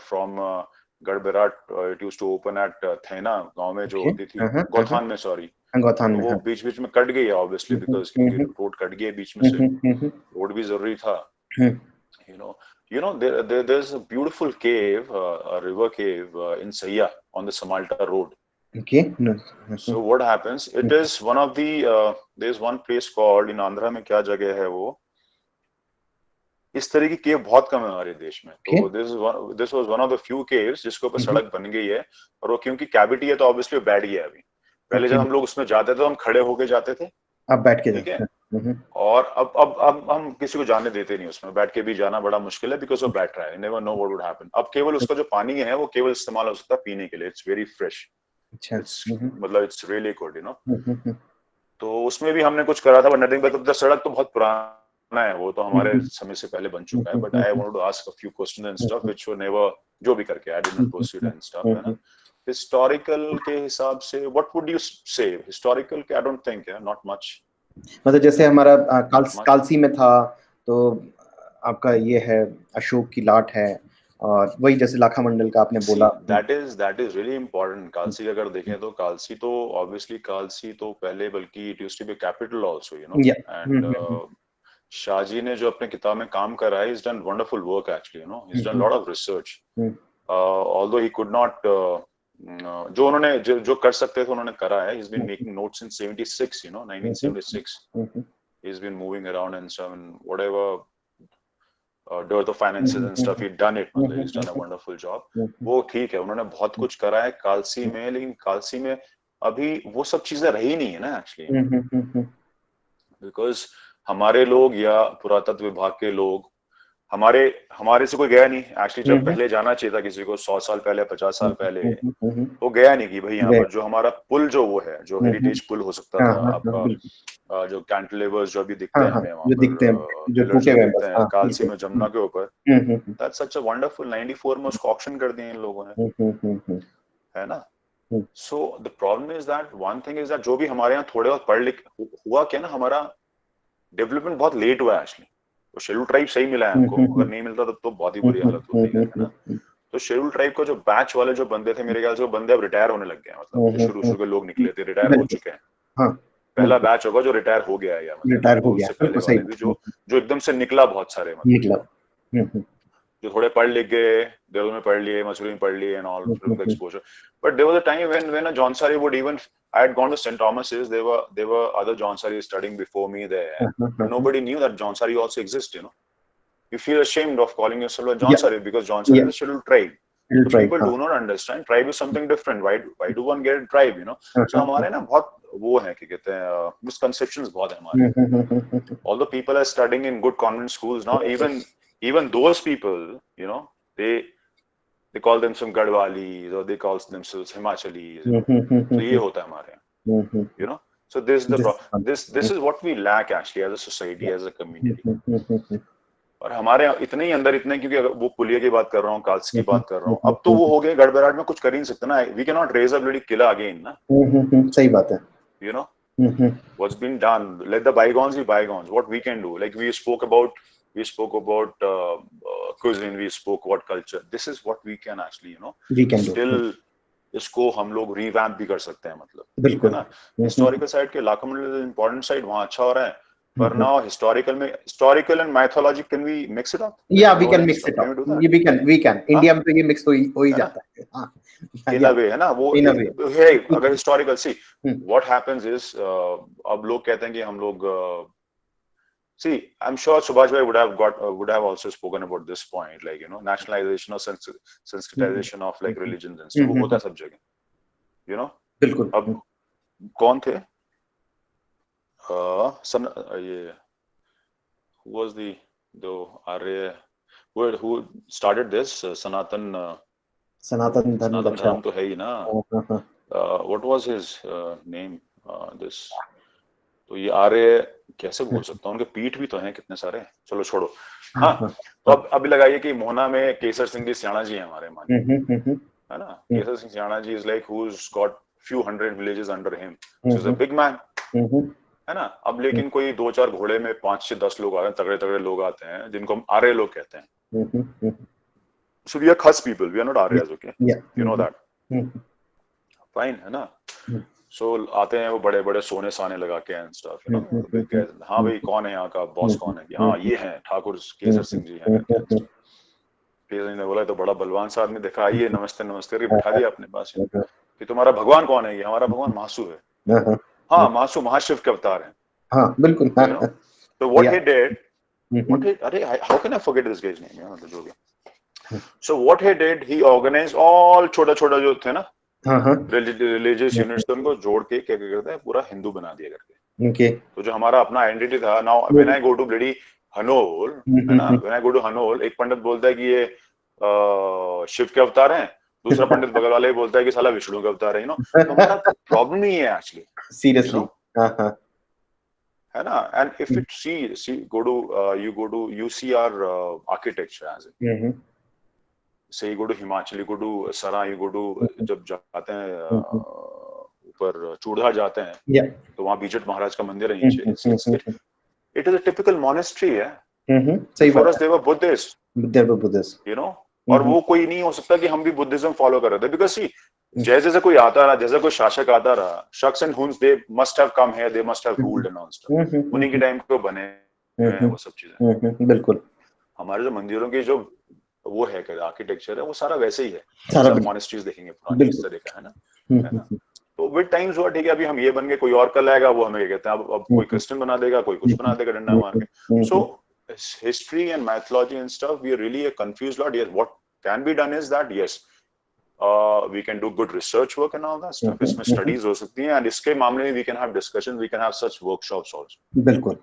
from गढ़बैराट it used to open at थैना गांव में जो होती थी, गौथान में, सॉरी गौथान में, वो बीच बीच में कट गई है obviously because क्योंकि रोड कट गई है बीच में से। रोड भी जरूरी था, you know there's a beautiful cave, a river cave in Saiya on the Samalta road. Okay. So what happens, it is one of the there's one place called in Andhra में, क्या जगह है वो, इस तरह की केव बहुत कम है हमारे देश में। तो this was one of the few caves जिसके ऊपर सड़क बन गई है, और वो क्योंकि कैविटी है तो ऑब्वियसली बैठ गया अभी। पहले जब हम लोग उसमें जाते थे तो हम खड़े होके जाते थे, अब बैठ के, ठीक है। और अब हम किसी को जाने देते नहीं, उसमें बैठ के भी जाना बड़ा मुश्किल है बिकॉज वो बैठ रहा है, never know what would happen. अब केवल उसका जो पानी है वो केवल इस्तेमाल हो सकता है पीने के लिए, इट्स वेरी फ्रेश, मतलब it's really good, you know. तो उसमें भी हमने कुछ करा था, बट नथिंग, बट सड़क तो बहुत पुराना है, वो तो हमारे समय से पहले बन चुका है। But I wanted to ask a few questions and stuff which were never, जो भी करके I did not pursue and stuff, है ना। हिस्टोरिकल के हिसाब से what would you say? Historical के I don't think not much. मतलब जैसे हमारा कालसी में था तो आपका ये है अशोक की लाट है, और वही जैसे लाखामंडल का आपने बोला, that is really important. Kalsi अगर देखें तो कालसी तो ऑब्वियसली कालसी तो पहले बल्कि it used to be capital also, you know. And Shahji ने जो अपने किताब में काम करा है, he's done wonderful work actually, you know, he's done a lot of research, although he could not जो उन्होंने जो कर सकते थे उन्होंने करा है. He's been making notes since 76, 1976. He's been moving around and some whatever dearth of finances and stuff. He's done it. मतलब he's done a wonderful job. वो ठीक है, उन्होंने बहुत कुछ करा है कालसी में, लेकिन कालसी में अभी वो सब चीजें रही नहीं है ना एक्चुअली. बिकॉज हमारे लोग या पुरातत्व विभाग के लोग हमारे से कोई गया नहीं एक्चुअली. जब पहले जाना चाहिए था किसी को 100 साल पहले, 50 साल पहले, वो गया नहीं कि भाई यहाँ पर जो हमारा पुल जो वो है, जो हेरिटेज पुल हो सकता था आपका, जो कैंटिलीवर्स जो अभी दिखते हैं हमें वहाँ पर, जो टूटे हुए दिखते हैं कालसी में जमुना के ऊपर, दैट्स सच अ वंडरफुल. 94 में उसको ऑक्शन कर दिए इन लोगों ने, है ना. So the problem is that one thing is that जो भी हमारे यहाँ थोड़े बहुत पढ़ लिख हुआ क्या ना, हमारा डेवलपमेंट बहुत लेट हुआ है एक्चुअली. तो शेड्यूल ट्राइब सही मिला है हमको, अगर नहीं मिलता तब तो बहुत ही बुरी हालत होती है ना. तो शेड्यूल ट्राइब का जो बैच वाले जो बंदे थे, मेरे ख्याल से वो बंदे अब रिटायर होने लग गए हैं. मतलब जो शुरू के लोग निकले थे रिटायर हो चुके हैं. पहला बैच होगा जो रिटायर हो गया है, या मतलब उससे पहले वाले भी जो एकदम से निकला, बहुत सारे मतलब जो थोड़े पढ़ लिख गए, देहरादून में पढ़ लिए, मसूरी में पढ़ लिए, and all exposure. But there was a time when a Johnsari would even, I had gone to St. Thomas's, there were other Johnsari studying before me there, but nobody knew that Johnsari also exists. You feel ashamed of calling yourself a Johnsari because Johnsari is a scheduled tribe. So people do not understand. Tribe is something different. Why do one get a tribe? So हमारे ना बहुत वो है कि कहते हैं misconceptions बहुत है हमारे. Although people are studying in good convent schools now, even those people, they call themselves Gadwalis or they call themselves Himachalis. So ये होता है हमारे यहाँ. So this is what we lack actually as a society, as a community. और हमारे इतने ही अंदर इतने, क्योंकि अगर वो पुलिया की बात कर रहा हूँ, काल्स की बात कर रहा हूँ, अब तो वो हो गए गड़बड़ाहट में, कुछ कर ही नहीं सकते ना. We cannot raise a bloody killer again, ना. सही बात है. What's been done, let the bygones be bygones. What we can do, like we spoke about cuisine, we spoke about culture. This is what we can actually, we can still do. इसको हम लोग revamp भी कर सकते हैं, मतलब है ना. हिस्टोरिकल साइड के लाखामंडल इंपॉर्टेंट साइड वहाँ अच्छा हो रहा है, पर now historical and mythology, can we mix it up? या we can mix it up. we can India में तो ये मिक्स हो ही जाता है. हां, इन अ वे है ना. वो है अगर historical see what happens is, अब लोग कहते हैं कि हम लोग, see, I'm sure Subhash bhai would have also spoken about this point, like nationalization or sensitization of like religions and stuff. वो होता है सब जगह, बिल्कुल. अब कौन थे ये who was the Arya who started this Sanatan Dharma तो है ही ना. What was his name? This, तो ये आर्य कैसे बोल सकता हूँ, उनके पीठ भी तो हैं कितने सारे. चलो छोड़ो. हाँ, तो अब अभी लगाइए कि मोहना में केसर सिंह जी सियाणा जी हैं हमारे मान, है ना. Kesar Singh Siyana ji is like who's got few hundred villages under him, so he's a big man, है ना. अब लेकिन कोई 2-4 घोड़े में 5-10 लोग आ रहे हैं, तगड़े तगड़े लोग आते हैं जिनको हम आर्य लोग कहते हैं. So we are khas people, we are not Aryas, okay? You know that. Fine, है ना. So आते हैं वो बड़े बड़े सोने साने लगा के एंड स्टफ, हाँ भाई कौन है यहाँ का बॉस, कौन है, हाँ ये है ठाकुर केसर सिंह जी हैं. केसर सिंह ने बोला तो बड़ा बलवान सा आदमी देखा, आइए नमस्ते नमस्ते करके बिठा दिया अपने पास. कि तुम्हारा भगवान कौन है? ये हमारा भगवान महासु है. हाँ, महासु महाशिव के अवतार हैं. हाँ बिल्कुल. So what he did, how can I forget this guy's name? So what he did, he organized all छोटा छोटा जो थे ना रिलीजियस यूनिट्स, तो उनको जोड़ के क्या करते हैं, पूरा हिंदू बना दिया करके. तो जो हमारा अपना आइडेंटिटी था, now when I go to bloody Hanol, है ना, when I go to Hanol, एक पंडित बोलता है कि ये शिव के अवतार हैं, दूसरा पंडित बगल वाला ही बोलता है कि साला विष्णु का अवतार है. तो हमारा प्रॉब्लम नहीं है एक्चुअली, सीरियसली, है ना. And if it see you see our architecture as it. Say you go to Himachal, you go to Sara, you go to जब जाते हैं ऊपर चूड़धार जाते हैं, तो वहाँ बीजट महाराज का मंदिर है नीचे. It is a typical monastery, है. For us they were Buddhists. और वो कोई नहीं हो सकता कि हम भी बुद्धिज्म फॉलो कर रहे थे, बिकॉज सी जैसे जैसे कोई आता रहा, जैसे कोई शासक आता रहा, शख्स and Hund's, they must have come here, they must have ruled and all stuff. उन्हीं के टाइम पे बने वो सब चीजें. बिल्कुल. हमारे जो मंदिरों की जो वो है क्या आर्किटेक्चर है, वो सारा वैसे ही है, सारा सब मॉनेस्ट्रीज देखेंगे पुरानी इस तरह का, है ना। तो विद टाइम्स हुआ ठीक है, अभी हम ये बन गए, कोई और कल आएगा वो हमें ये कहते हैं, अब कोई क्रिश्चियन बना देगा, कोई कुछ बना देगा डंडा मार के। So history and mythology and stuff we are really confused lot. Yes, what can be done is that yes we can do good research work and all that stuff. इसमें studies हो सकती हैं, and इसके मामले में we can have discussions, we can have such workshops also. बिल्कुल.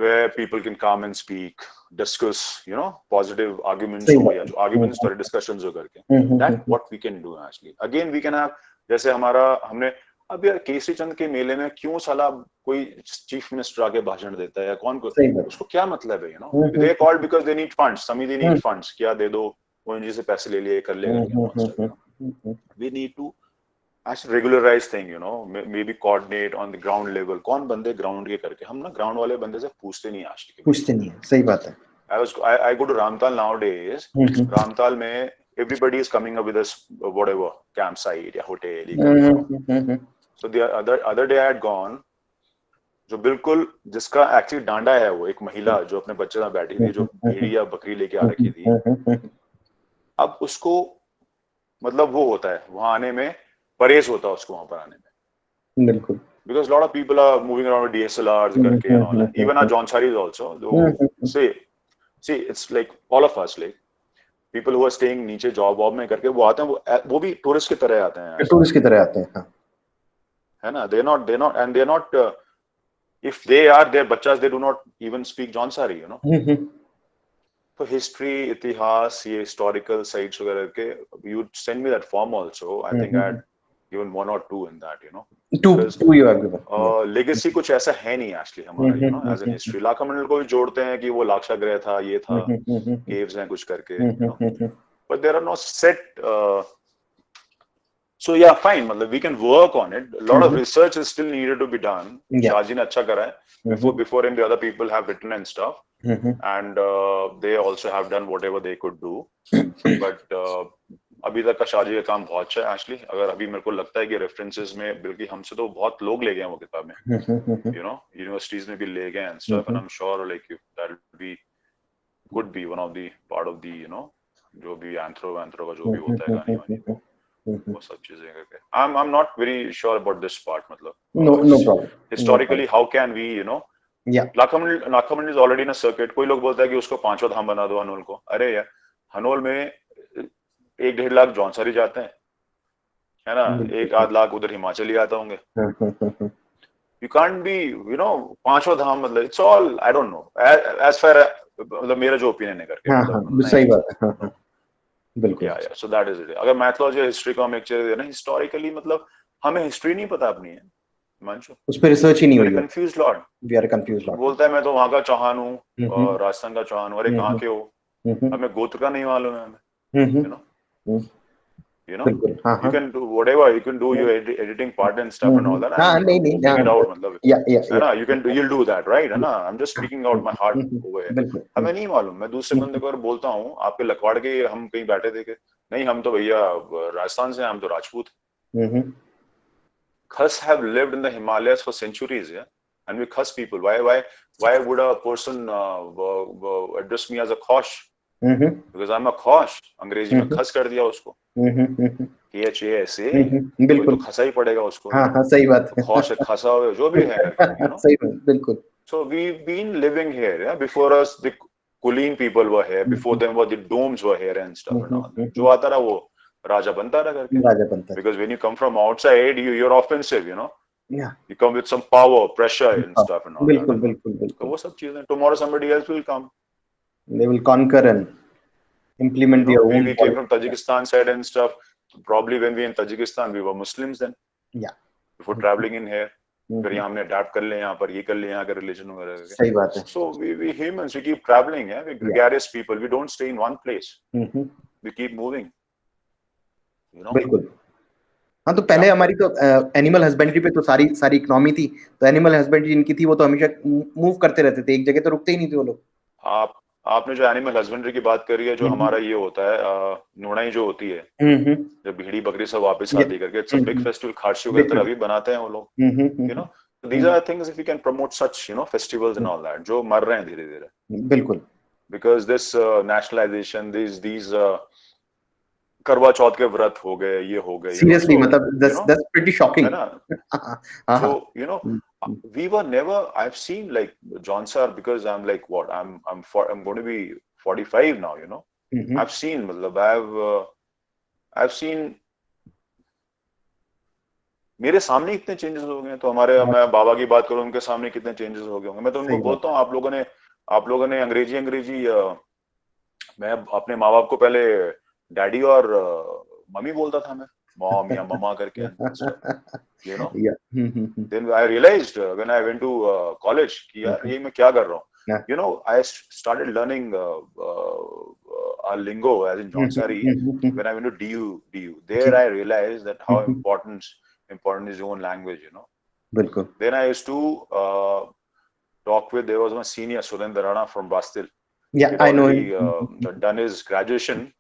Where people can come and speak, discuss, you know, positive arguments हो या जो arguments पर discussions हो करके. That what we can do actually. Again we can have, जैसे हमने अब यार केसरी चंद के मेले में क्यों साला कोई चीफ मिनिस्टर आके भाषण देता है या कौन को, उसको क्या मतलब है, you know? They called because they need funds. समिति need funds. क्या दे दो, ONG से पैसे ले लिए, कर ले करके. We need to actually regularize thing, you know, maybe coordinate on the ground level. कौन बंदे ground के करके, हम ना ground वाले बंदे से पूछते नहीं आज के. पूछते नहीं है, सही बात है. I go to Ramtal nowadays. Ramtal में everybody is coming up with a whatever campsite या hotel. So the other day I had gone. जो बिल्कुल जिसका एक्चुअली डांडा है, वो एक महिला जो अपने बच्चे साथ बैठी थी, जो भेड़ी या बकरी लेके आ रखी थी. अब उसको मतलब वो होता है वहां आने में परहेज होता है उसको वहां पर आने में. बिल्कुल. Because lot of people are moving around with DSLRs करके and all that. Even our John Saris also. See, it's like all of us, like people who are staying नीचे जॉब वॉब में करके वो आते हैं, वो भी टूरिस्ट की तरह आते हैं. टूरिस्ट की तरह आते हैं, हाँ. है ना. They're not and they're not. If they are their बच्चास, they do not even speak John Sari, you know. तो हिस्ट्री, इतिहास, ये हिस्टोरिकल साइट्स वगैरह के, you send me that form also. I think I had given 1 or 2 in that, you know. Two you have given. Legacy कुछ ऐसा है नहीं actually हमारा, you know, as an history. लाखा मंडल को भी जोड़ते हैं कि वो लाक्षागृह था, ये था, caves हैं कुछ करके, you know. But there are no set. So yeah, fine. मतलब we can work on it. A lot of research is still needed to be done. Shahaji ने अच्छा करा है. Before him, the other people have written and stuff. And they also have done whatever they could do. But अभी तक का शाहजी का काम बहुत अच्छा है एक्चुअली. अगर अभी मेरे को लगता है कि रेफरेंसेस में बल्कि हमसे तो बहुत लोग ले गए हैं वो किताब में, you know, यूनिवर्सिटीज में भी ले गए and stuff. And I'm sure like that could be one of the part of the, you know, जो भी एंथ्रो का जो भी होता है कहानी वानी, वो सब चीजें करके. I'm not very sure about this part. मतलब no problem. Historically, how can we, you know, Lakha Mandal is already in a circuit. कोई लोग बोलता है कि उसको 5वां धाम बना दो हनोल को. अरे यार, हनोल में 1-1.5 लाख जौनसारी जाते हैं, है ना. 1-8 लाख उधर हिमाचली आता होंगे. You can't be, you know, 5वां धाम मतलब it's all, I don't know, as far मतलब मेरा जो ओपिनियन है करके. हाँ, सही बात है. बिल्कुल. Yeah, so that is it. अगर मैथोलॉजी और हिस्ट्री को हम एक चीज है ना, हिस्टोरिकली मतलब हमें हिस्ट्री नहीं पता अपनी है मंशु, उस पे रिसर्च ही नहीं हुई. Confuse lot. We are confuse lot. बोलता है मैं तो वहां का चौहान हूँ और राजस्थान का चौहान हूँ. अरे कहाँ के हो, हमें गोत्र का नहीं मालूम है हमें. You know, you can do whatever, you can do your editing part and stuff and all that. नहीं figure it out, मतलब. है ना, you'll do that, right? है ना. I'm just speaking out my heart over here. हमें नहीं मालूम. मैं दूसरे बंदे को बोलता हूँ आपके लखवाड़ के हम कहीं बैठे थे कि नहीं हम तो भैया राजस्थान से, हम तो Rajput. Khas have lived in the Himalayas for centuries, yeah, and we Khas people. Why would a person address me as a Khosh? Because I'm a Khosh. अंग्रेजी में खस कर दिया उसको. KHAS बिल्कुल तो खसा ही पड़ेगा उसको. हाँ, सही बात है. Khosh खसा हो जो भी है, you know. सही बात, बिल्कुल. So we've been living here, yeah. Before us, the Kulin people were here. Before them, the Domes were here and stuff and all. जो आता रहा वो राजा बनता रहा करके. राजा बनता. Because when you come from outside, you're offensive, you know. Yeah. You come with some power, pressure and stuff and all. बिल्कुल. तो वो सब चीजें. Tomorrow somebody else will come. They will conquer and implement their own. We came from Tajikistan side and stuff. Probably when we in Tajikistan, we were Muslims then. Yeah. Before traveling in here. फिर यहाँ हमने adapt कर ले, यहाँ पर ये कर ले, यहाँ का रिलीजन वगैरह. सही बात है. So we humans, we keep traveling, yeah. We're gregarious people. We don't stay in one place. We keep moving. You know. बिल्कुल. हाँ, तो पहले हमारी तो एनिमल हस्बेंड्री पे तो सारी इकोनॉमी थी. तो एनिमल हस्बेंड्री इनकी थी, वो तो हमेशा मूव करते रहते थे, एक जगह तो रुकते ही नहीं थे वो लोग. आपने जो एनिमल हस्बेंड्री की बात करी है, जो हमारा ये होता है नुड़ाई जो होती है, जब भेड़ी बकरी सब वापस आती करके, इट्स अ बिग फेस्टिवल. खारशु की तरह भी बनाते हैं वो लोग. You know, these are things if you can promote such, you know, festivals and all that, जो मर रहे हैं धीरे धीरे. बिल्कुल. because this nationalization, these करवा चौथ के व्रत हो गए, ये हो गए, seriously, मतलब that's pretty shocking. है ना? So you know, we were never. I've seen like John sir, because I'm like what I'm going to be 45 now. You know, I've seen, मतलब I've seen, मेरे सामने इतने चेंजेस हो गए हैं, तो हमारे मैं बाबा की बात करूं, उनके सामने कितने चेंजेस हो गए होंगे. मैं तो उनको बोलता हूँ, आप लोगों ने अंग्रेजी मैं अपने माँ बाप को पहले डैडी और मम्मी बोलता था, मैं मॉम या ममा करके, you know. Then I realized when I went to college कि यार ये मैं क्या कर रहा हूँ. You know, I started learning our lingo, as in Jaunsari, when I went to DU. There I realized that how important is your own language, you know. बिल्कुल. Then I used to talk with, there was my senior Surendra Rana from Bastil. Yeah, I know him. Done his graduation.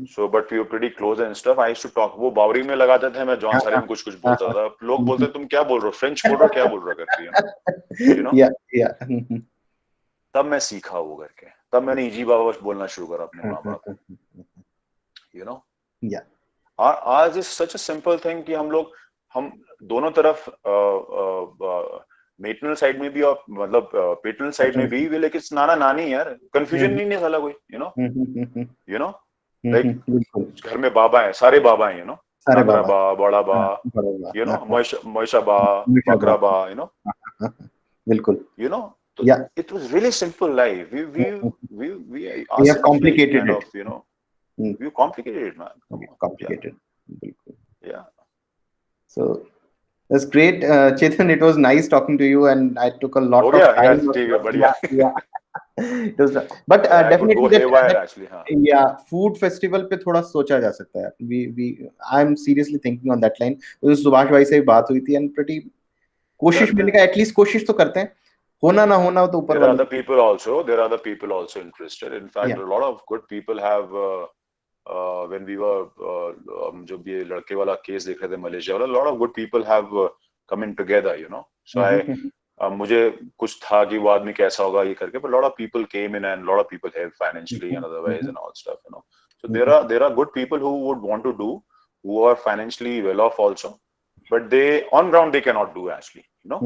So but we were pretty close and stuff. I used to talk. वो बावरी में लगाते थे, मैं जॉनसारी में कुछ बोलता था. लोग बोलते तुम क्या बोल रहे हो, फ्रेंच बोल रहे हो, क्या बोल रहे हो करके, you know. Yeah. तब मैं सीखा वो करके, तब मैंने इजी बाबा बोलना शुरू करा अपने माँ बाप को, you know. Yeah. आज is such a simple thing कि हम दोनों तरफ मेटरनल साइड में भी और मतलब पेटरनल साइड में भी लेकिन नाना नानी यार, कंफ्यूजन नहीं साला कोई, you know. लाइक घर में बाबा है, सारे बाबा हैं, you know. नागरा बा, बड़ा बा, you know, मोइशा बा, बकरा बा, you know. बिल्कुल. You know, so it was really simple life. We have complicated kind it. of, you know. We complicated it, man. Complicated. Yeah. So that's great, Chetan. It was nice talking to you, and I took a lot of time. Yeah. It was, but definitely that, food festival पे थोड़ा सोचा जा सकता है. I'm seriously thinking on that line. तो सुभाष भाई से बात हुई थी, and pretty कोशिश, मैंने कहा at least कोशिश तो करते हैं. होना ना होना तो ऊपर. There are other people also interested. In fact, a lot of good people have. When we were जब ये लड़के वाला केस देख रहे थे मलेशिया वाला, a lot of good people have come in together, you know. So मुझे कुछ था कि वो आदमी कैसा होगा ये करके, but a lot of people came in and a lot of people helped financially and otherwise and all stuff, you know. So there are good people who would want to do, who are financially well off also, but they on ground they cannot do actually, you know.